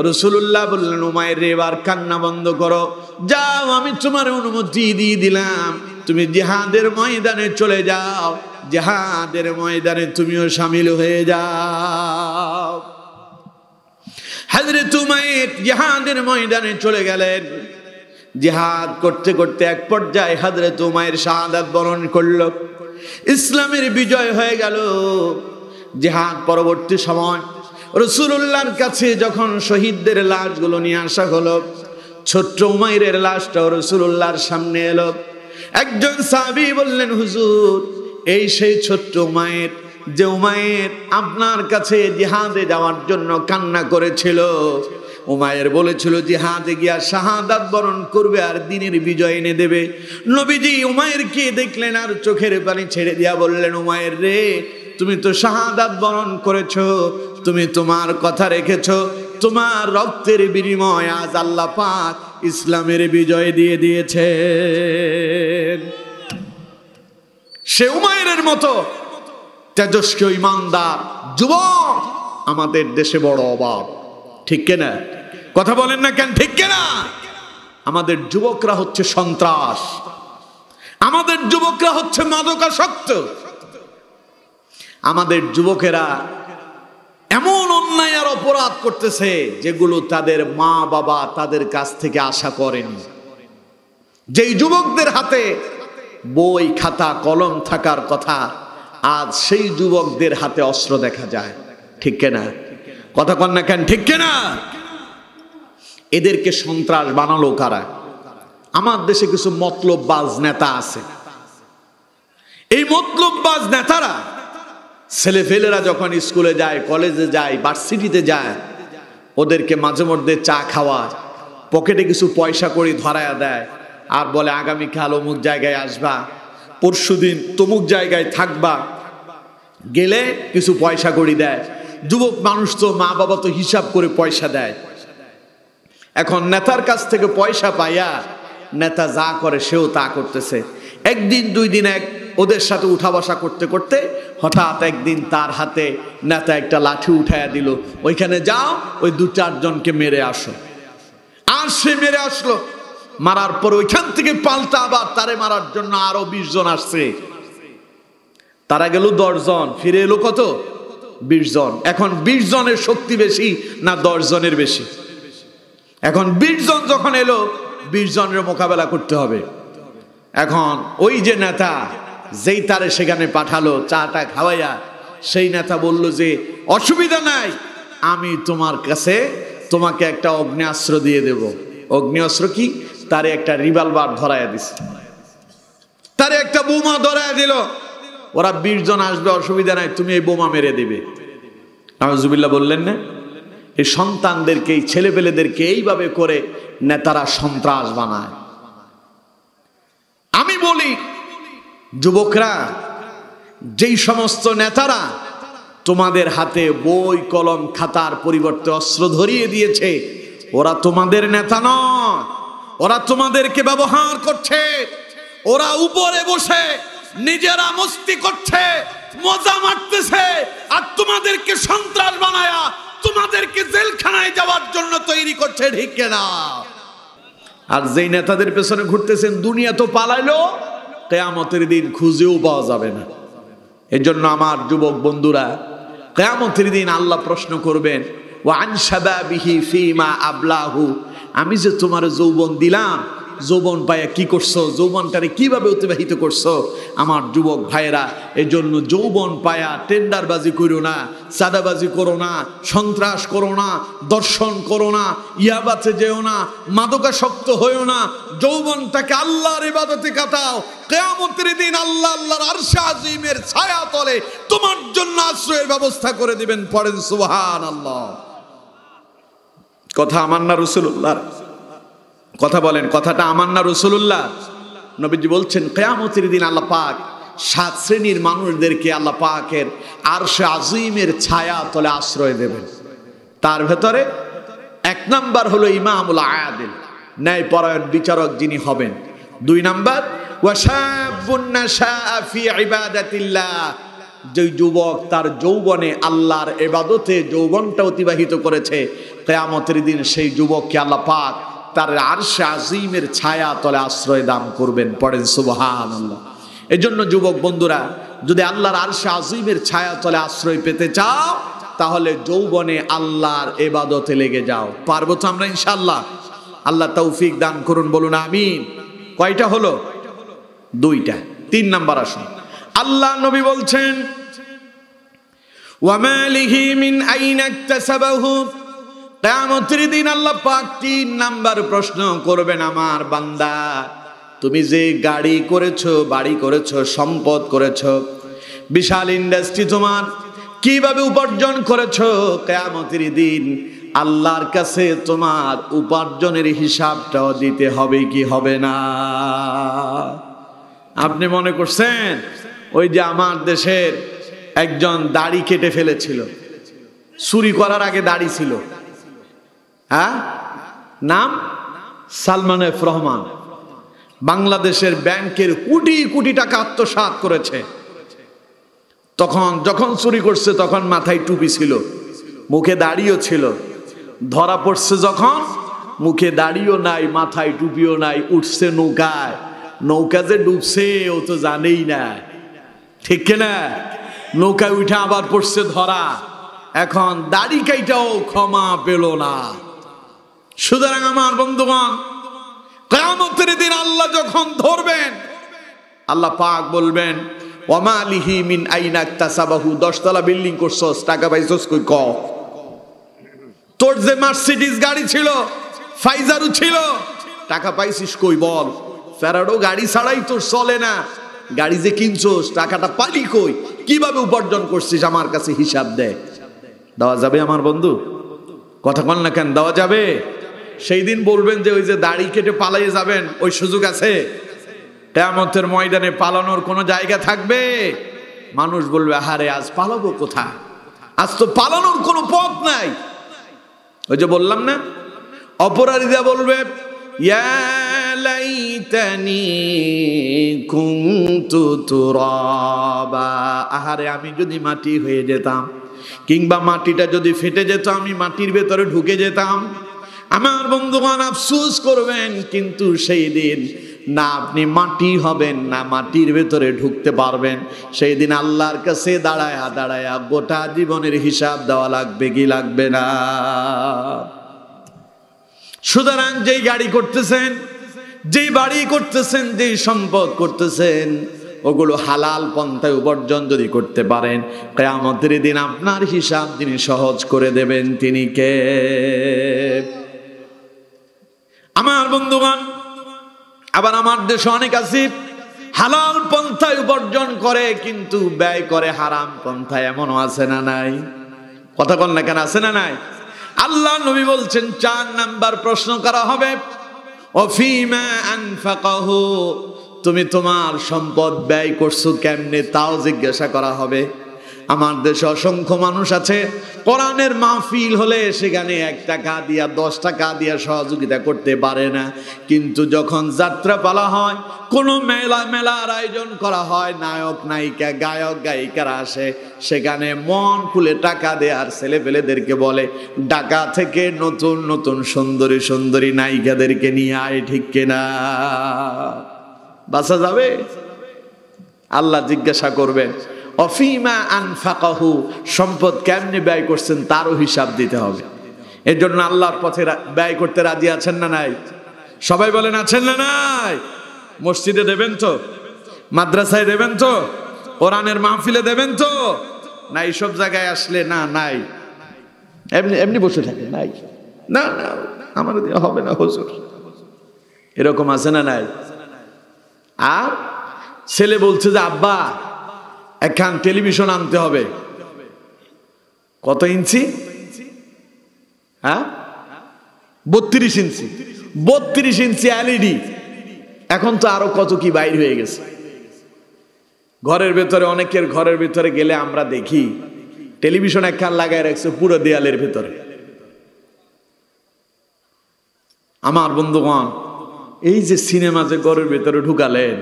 রাসূলুল্লাহ বললেন, উমাইর রে এবার কান্না বন্ধ করো, যাও আমি তোমার অনুমতি দিয়ে দিলাম, তুমি জিহাদের ময়দানে চলে যাও, জিহাদের ময়দানে তুমিও শামিল হয়ে যাও। হযরত উমাইর জিহাদের ময়দানে চলে গেলেন। জিহাদ করতে করতে এক পর্যায়ে হযরত উমাইর শাহাদাত বরণ করল, ইসলামের বিজয় হয়ে গেল। জিহাদ পরবর্তী সময় রাসূলুল্লাহর কাছে যখন শহীদদের লাশগুলো নিয়ে আসা হলো, ছোট্ট উমাইরের লাশটাও রাসূলুল্লাহর সামনে এলো। একজন সাহাবী বললেন, হুজুর এই সেই ছোট্ট উমাইর, যে উমাইর আপনার কাছে জিহাদে যাওয়ার জন্য কান্না করেছিল। উমাইর বলেছিল জিহাদে গিয়া শাহাদাত বরণ করবে আর দ্বীনের বিজয় এনে দেবে। নবীজি উমাইরকে দেখলেন আর চোখের পানি ছেড়ে দিয়া বললেন, উমাইর রে তুমি তো শাহাদাত বরণ করেছো, তুমি তোমার কথা রেখেছো, তোমার রক্তের বিনিময় আজ আল্লাহ পাক ইসলামের বিজয় দিয়ে দিয়েছেন। সে উমাইরের মতো তেজস্ক্রিয় ইমানদার যুবক আমাদের দেশে বড় অভাব, ঠিক কিনা? কথা বলেন না কেন, ঠিক কিনা? আমাদের যুবকরা হচ্ছে সন্ত্রাস, আমাদের যুবকরা হচ্ছে মাদকাসক্ত, আমাদের যুবকেরা এমন অন্যায় আর অপরাধ করতেছে যেগুলো তাদের মা বাবা তাদের কাছ থেকে আশা করেনি। যেই যুবকদের হাতে বই খাতা কলম থাকার কথা, আজ সেই যুবকদের হাতে অস্ত্র দেখা যায়, ঠিক কিনা? কথা কন না কেন, ঠিক কিনা? এদেরকে সন্ত্রাস বানালো কারা? আমার দেশে কিছু মতলববাজ নেতা আছে। এই মতলববাজ নেতারা ছেলেফেলেরা যখন স্কুলে যায়, কলেজে যায়, ভার্সিটিতে যায়, ওদেরকে মাঝে মধ্যে চা খাওয়ায়, পকেটে কিছু পয়সা করে ধরায়া দেয় আর বলে আগামীকাল অমুক জায়গায় আসবা, পরশুদিন তমুক জায়গায় থাকবা, গেলে কিছু পয়সা করে দেয়। যুবক মানুষ তো, মা বাবা তো হিসাব করে পয়সা দেয়। এখন নেতার কাছ থেকে পয়সা পাইয়া নেতা যা করে সেও তা করতেছে। একদিন দুই দিন ওদের সাথে উঠা বসা করতে করতে হঠাৎ একদিন তার হাতে নেতা একটা লাঠি উঠাইয়া দিল, ওইখানে যাও, ওই 2-4 জনকে মেরে আসো। আর সে মেরে আসলো, মারার পর ওইখান থেকে পাল্টা আবার তারে মারার জন্য আরো 20 জন আসছে। তারা গেল 10 জন, ফিরে এলো কত? 20 জন। এখন 20 জনের শক্তি বেশি না 10 জনের বেশি? এখন 20 জন যখন এলো, 20 জনের মোকাবেলা করতে হবে। এখন ওই যে নেতা যেই তারে সেখানে পাঠালো চাটা খাওয়াইয়া, সেই নেতা বলল যে অসুবিধা নাই, আমি তোমার কাছে তোমাকে একটা অগ্নেয়াস্ত্র দিয়ে দেব। অগ্নেয়াস্ত্র কি? তারে একটা রিভলভার ধরাইয়া দিছে, তারে একটা বোমা ধরাইয়া দিল। ওরা 20 জন আসবে, অসুবিধা নাই, তুমি এই বোমা মেরে দিবে। নাউজুবিল্লাহ বললেন না? এই সন্তানদেরকে, এই ছেলেপেলেদেরকে এইভাবে করে নেতারা সন্ত্রাস বানায়। আমি বলি যুবকরা, যেই সমস্ত নেতারা তোমাদের হাতে বই কলম খাতার পরিবর্তে অস্ত্র ধরিয়ে দিয়েছে, ওরা তোমাদের নেতা নয়, ওরা তোমাদেরকে ব্যবহার করছে। ওরা উপরে বসে নিজেরা মস্তি করছে, মজা মারতেছে, আর তোমাদেরকে সন্ত্রাস বানায়া তোমাদেরকে জেলখানায় যাওয়ার জন্য তৈরি করছে, ঠিক না? আর যেই নেতাদের পেছনে ঘুরতেছেন, দুনিয়া তো পালাইলো, কিয়ামতের দিন খুঁজেও পাওয়া যাবে না। এজন্য আমার যুবক বন্ধুরা, কিয়ামতের দিন আল্লাহ প্রশ্ন করবেন, ওয়া আন শাবাবিহি ফীমা আবলাহু, আমি যে তোমার যৌবন দিলাম, যৌবন পায়া কি করছো, যৌবনটারে কিভাবে অতিবাহিত করছো? আমার যুবক ভাইয়েরা, এজন্য যৌবন পায়া টেন্ডারবাজি করো না, চাঁদাবাজি করো না, সন্ত্রাস করো না, দর্শন করো না, ইয়াবাতে যেও না, মাদকাসক্ত হইও না। যৌবনটাকে আল্লাহর ইবাদতে কাটাও। কিয়ামতের দিন আল্লাহ আল্লাহর আরশে আজিমের ছায়া তলে তোমার জন্য আশ্রয়ের ব্যবস্থা করে দিবেন। পড়েন সুবহানাল্লাহ। কথা আমার না রাসূলুল্লাহ? কথা বলেন, কথাটা আমার না রাসূলুল্লাহ? নবীজি বলছেন কিয়ামতের দিন আল্লাহ পাক 7 শ্রেণীর মানুষদেরকে আল্লাহ পাকের আরশে আজিমের ছায়া তলে আশ্রয় দেবেন। তার ভেতরে 1 নাম্বার হলো ইমামুল আদিল, ন্যায়পরায়ণ বিচারক যিনি হবেন। 2 নাম্বার ওয়াশাবুন নাশাআ ফি ইবাদাতিল্লাহ, যে যুবক তার যৌবনে আল্লাহর ইবাদতে যৌবনটা অতিবাহিত করেছে, কিয়ামতের দিন সেই যুবককে আল্লাহ পাক তার আরশে আজিমের ছায়া তলে আশ্রয় দান করবেন। পড়েন সুবহানাল্লাহ। এজন্য যুবক বন্ধুরা, যদি আল্লাহর আরশে আজিমের ছায়া তলে আশ্রয় পেতে চাও, তাহলে যৌবনে আল্লাহর ইবাদতে লেগে যাও। পারবো তো আমরা ইনশাআল্লাহ? আল্লাহ তৌফিক দান করুন, বলুন আমিন। কয়টা হলো? 2টা। 3 নাম্বার আসুন। আল্লাহ নবী বলছেন, ওয়া মালিহি মিন আইনা ইকতাসাবাহু, কিয়ামতের দিন আল্লাহ পাক 3 নাম্বার প্রশ্ন করবেন, আমার বান্দা, তুমি যে গাড়ি করেছো, বাড়ি করেছো, সম্পদ করেছো, বিশাল ইন্ডাস্ট্রি তোমার, কিভাবে উপার্জন করেছো? কিয়ামতের দিন আল্লাহর কাছে তোমার উপার্জনের হিসাবটাও দিতে হবে কি হবে না? আপনি মনে করছেন ওই যে আমার দেশের একজন দাড়ি কেটে ফেলেছিল, চুরি করার আগে দাড়ি ছিল, হ্যাঁ, নাম সালমান এফ রহমান, বাংলাদেশের ব্যাংকের কোটি কোটি টাকা আত্মসাৎ করেছে। তখন যখন চুরি করছে তখন মাথায় টুপি ছিল, মুখে দাড়িও ছিল। ধরা পড়ছে যখন, মুখে দাড়িও নাই, মাথায় টুপিও নাই, উঠছে নৌকায়। নৌকা যে ডুবছে ও তো জানেই না, ঠিক কিনা? নৌকায় উঠে আবার পড়ছে ধরা। এখন দাড়ি কাইটাও ক্ষমা পেল না। সুতরাং আমার বন্ধুগণ, কিয়ামতের দিন আল্লাহ যখন ধরবেন, আল্লাহ পাক বলবেন, ওয়া মালিহি মিন আইনা ইকতাসাবাহু, 10 তলা বিল্ডিং করছস, টাকা পাইছস কই? ক। তোর যে মার্সিডিজ গাড়ি ছিল, ফাইজারও ছিল, টাকা পাইছিস কই বল? ফেরাডো গাড়ি ছাড়াই তোর চলে না, গাড়ি যে কিনছস টাকাটা পালি কই? কিভাবে উপার্জন করছিস? আমার কাছে হিসাব দে। দেওয়া যাবে আমার বন্ধু? কথা বল না কেন? দেওয়া যাবে? সেই দিন বলবেন যে ওই যে দাড়ি কেটে পালিয়ে যাবেন, ওই সুযোগ আছে? কিয়ামতের ময়দানে পালানোর কোনো জায়গা থাকবে? মানুষ বলবে, আহারে আজ পালাবো কোথায়? আজ তো পালানোর কোনো পথ নাই। ওই যে বললাম না, অপরাধীরা বলবে, ইয়া লাইতানি কুনতু তুরাবা, আহারে আমি যদি মাটি হয়ে যেতাম, কিংবা মাটিটা যদি ফেটে যেত, আমি মাটির ভেতরে ঢুকে যেতাম। আমার বন্ধুগণ আফসোস করবেন, কিন্তু সেই দিন না আপনি মাটি হবেন, না মাটির ভেতরে ঢুকতে পারবেন। সেই দিন আল্লাহর কাছে দাঁড়ায়া দাঁড়ায়া গোটা জীবনের হিসাব দেওয়া লাগবে কি লাগবে না? সুতরাং যেই গাড়ি করতেছেন, যেই বাড়ি করতেছেন, যেই সম্পদ করতেছেন, ওগুলো হালাল পন্থায় উপার্জন যদি করতে পারেন, কিয়ামতের দিন আপনার হিসাব তিনি সহজ করে দেবেন। তিনি কে? আমার বন্ধুগণ, আবার আমার দেশে অনেক আছে হালাল পন্থায় উপার্জন করে কিন্তু ব্যয় করে হারাম পন্থায়, এমনও আছে না নাই? কথা বল না কেন, আছে না নাই? আল্লাহ নবী বলছেন 4 নাম্বার প্রশ্ন করা হবে, ওয়াফিমা আনফাকাহু, তুমি তোমার সম্পদ ব্যয় করছো কেমনে তাও জিজ্ঞাসা করা হবে। আমার দেশে অসংখ্য মানুষ আছে, কোরআনের মাহফিল হলে সেখানে 1 টাকা দিয়া 10 টাকা দিয়া সহযোগিতা করতে পারে না, কিন্তু যখন যাত্রা পালা হয়, কোনো মেলার আয়োজন করা হয়, নায়ক নায়িকা গায়ক গায়িকারা আসে, সেখানে মন খুলে টাকা দেয় আর ছেলেপেলেদেরকে বলে ঢাকা থেকে নতুন নতুন সুন্দরী সুন্দরী নায়িকাদেরকে নিয়ে আয়, ঠিক কিনা? বাঁচা যাবে? আল্লাহ জিজ্ঞাসা করবেন অফিমা আনফাকাহু, সম্পদ কেমনে ব্যয় করছেন তারও হিসাব দিতে হবে। এর জন্য আল্লাহর পথে ব্যয় করতে রাজি আছেন না নাই? সবাই বলেন আছেন না নাই? মসজিদে দেবেন তো, মাদ্রাসায় দেবেন তো, কোরআনের মাহফিলে দেবেন তো, না এইসব জায়গায় আসলে না নাই, এমনি এমনি বসে থাকে নাই, না না আমার দিয়ে হবে না হুজুর, এরকম আছে না নাই? আর ছেলে বলছে যে আব্বা একখান টেলিভিশন আনতে হবে। কত ইঞ্চি? হ্যাঁ 32 ইঞ্চি। 32 ইঞ্চি এলইডি। এখন তো আরো কত কি বাইর হয়ে গেছে। ঘরের ভেতরে, অনেকের ঘরের ভেতরে গেলে আমরা দেখি টেলিভিশন একখান লাগায় রাখছে পুরো দেয়ালের ভেতরে। আমার বন্ধুগণ, এই যে সিনেমা যে ঘরের ভেতরে ঢুকালেন,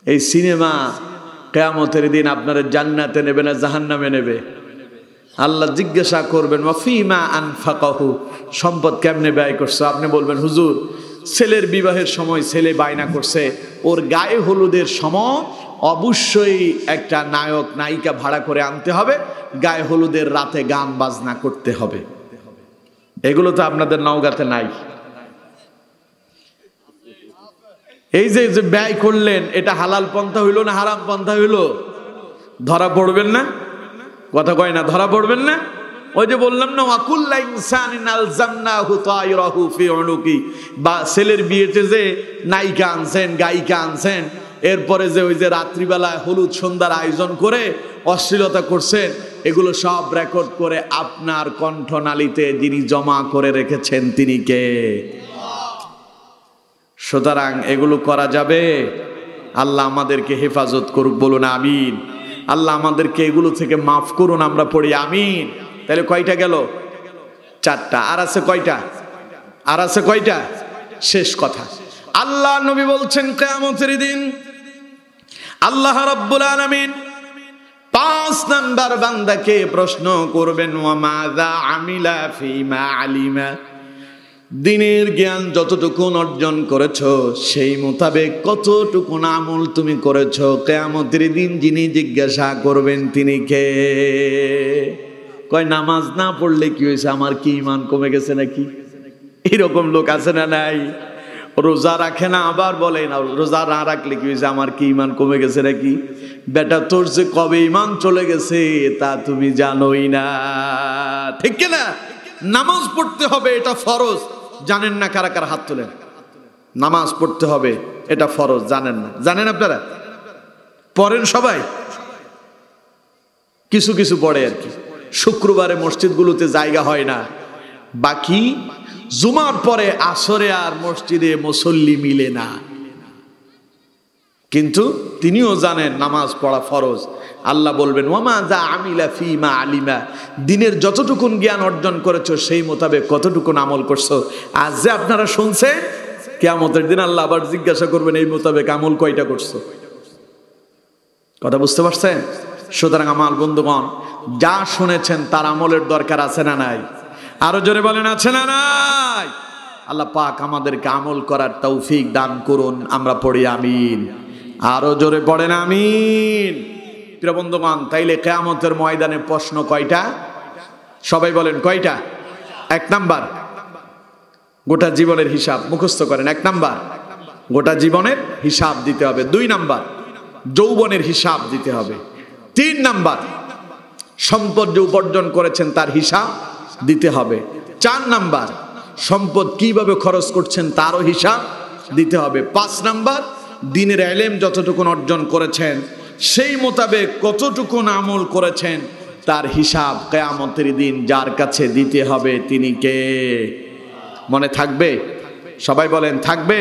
এই সিনেমা কিয়ামতের দিন আপনারা জান্নাতে নেবে না জাহান্নামে নেবে? আল্লাহ জিজ্ঞাসা করবেন ওয়াফিমা আনফাকাহু, সম্পদ কেমনে ব্যয় করছো? আপনি বলবেন হুজুর ছেলের বিবাহের সময় ছেলে বায়না করছে ওর গায়ে হলুদের সময় অবশ্যই একটা নায়ক নায়িকা ভাড়া করে আনতে হবে, গায়ে হলুদের রাতে গান বাজনা করতে হবে। এগুলো তো আপনাদের নওগাঁতে নাই। এই যে ব্যয় করলেন, এটা হালাল পন্থা হইল না হারাম পন্থা হইল? ধরা পড়বেন না? কথা কয় না, ধরা পড়বেন না? ওই যে বললাম না, ওয়াকুল্লা ইনসানিন আলজামনাহু তায়রাহু ফি উনুকি, বা ছেলের বিয়েতে যে নায়িকা আনছেন গায়িকা আনছেন, এরপরে যে ওই যে রাত্রিবেলায় হলুদ সন্ধ্যার আয়োজন করে অশ্লীলতা করছেন, এগুলো সব রেকর্ড করে আপনার কণ্ঠনালীতে যিনি জমা করে রেখেছেন তিনি কে? সুতরাং এগুলো করা যাবে? আল্লাহ আমাদেরকে হেফাজত করুক, বলুন আমিন। আল্লাহ আমাদেরকে এগুলো থেকে মাফ করুন, আমরা পড়ি আমিন। তাহলে কয়টা গেল? 4টা। আর আছে কয়টা? আর আছে কয়টা? শেষ কথা, আল্লাহ নবী বলছেন কিয়ামতের দিন আল্লাহ রাব্বুল আলামিন 5 নাম্বার বান্দাকে প্রশ্ন করবেন, ওয়া মাযা আমিলা ফিমা আলিমা, দিনের জ্ঞান যতটুকু অর্জন করেছো সেই মোতাবেক কতটুকু আমল তুমি করেছো। কিয়ামতের দিন যিনি জিজ্ঞাসা করবেন তিনি কে? কয় নামাজ না পড়লে কি হয়েছে, আমার কি ঈমান কমে গেছে নাকি? এরকম লোক আছে না নাই? রোজা রাখে না, আবার বলে না রোজা না রাখলে কি হয়েছে, আমার কি ঈমান কমে গেছে নাকি? বেটা তোর যে কবে ঈমান চলে গেছে তা তুমি জানোই না, ঠিক না? নামাজ পড়তে হবে, এটা ফরজ, জানেন না? কারা কারা হাত তোলেন। নামাজ পড়তে হবে, এটা ফরজ, জানেন না? জানেন আপনারা? পড়েন সবাই? কিছু কিছু পড়ে আর কি। শুক্রবারে মসজিদগুলোতে জায়গা হয় না, বাকি জুমার পরে আসরে আর মসজিদে মুসল্লি মিলে না, কিন্তু তিনিও জানেন নামাজ পড়া ফরজ। আল্লাহ বলবেন ওয়ামা যা আমিলা ফিমা আলিমা, দিনের যতটুকুন জ্ঞান অর্জন করেছো সেই মোতাবেক কতটুকুন আমল করছো। আজ যে আপনারা শুনছেন কিয়ামতের দিন আল্লাহ আবার জিজ্ঞাসা করবেন এই মোতাবেক আমল কয়টা করছো। কথা বুঝতে পারছেন? সুতরাং আমার বন্ধুগণ, যা শুনেছেন তার আমলের দরকার আছে না নাই? আরো জোরে বলেন, আছে না নাই? আল্লাহ পাক আমাদেরকে আমল করার তৌফিক দান করুন। আমরা পড়ি আমিন। আরো জোরে পড়েন আমিন। প্রিয় বন্ধুগণ, তাইলে কিয়ামতের ময়দানে প্রশ্ন কয়টা? সবাই বলেন কয়টা? 1 নাম্বার, গোটা জীবনের হিসাব মুখস্থ করেন। 1 নাম্বার, গোটা জীবনের হিসাব দিতে হবে। 2 নাম্বার, যৌবনের হিসাব দিতে হবে। 3 নাম্বার, সম্পদ যে উপার্জন করেছেন তার হিসাব দিতে হবে। 4 নাম্বার, সম্পদ কিভাবে খরচ করছেন তারও হিসাব দিতে হবে। 5 নাম্বার, দ্বীনের ইলম যতটুকু অর্জন করেছেন সেই মোতাবেক কতটুকু আমল করেছেন তার হিসাব কিয়ামতের দিন যার কাছে দিতে হবে তিনি কে? মনে থাকবে? সবাই বলেন থাকবে।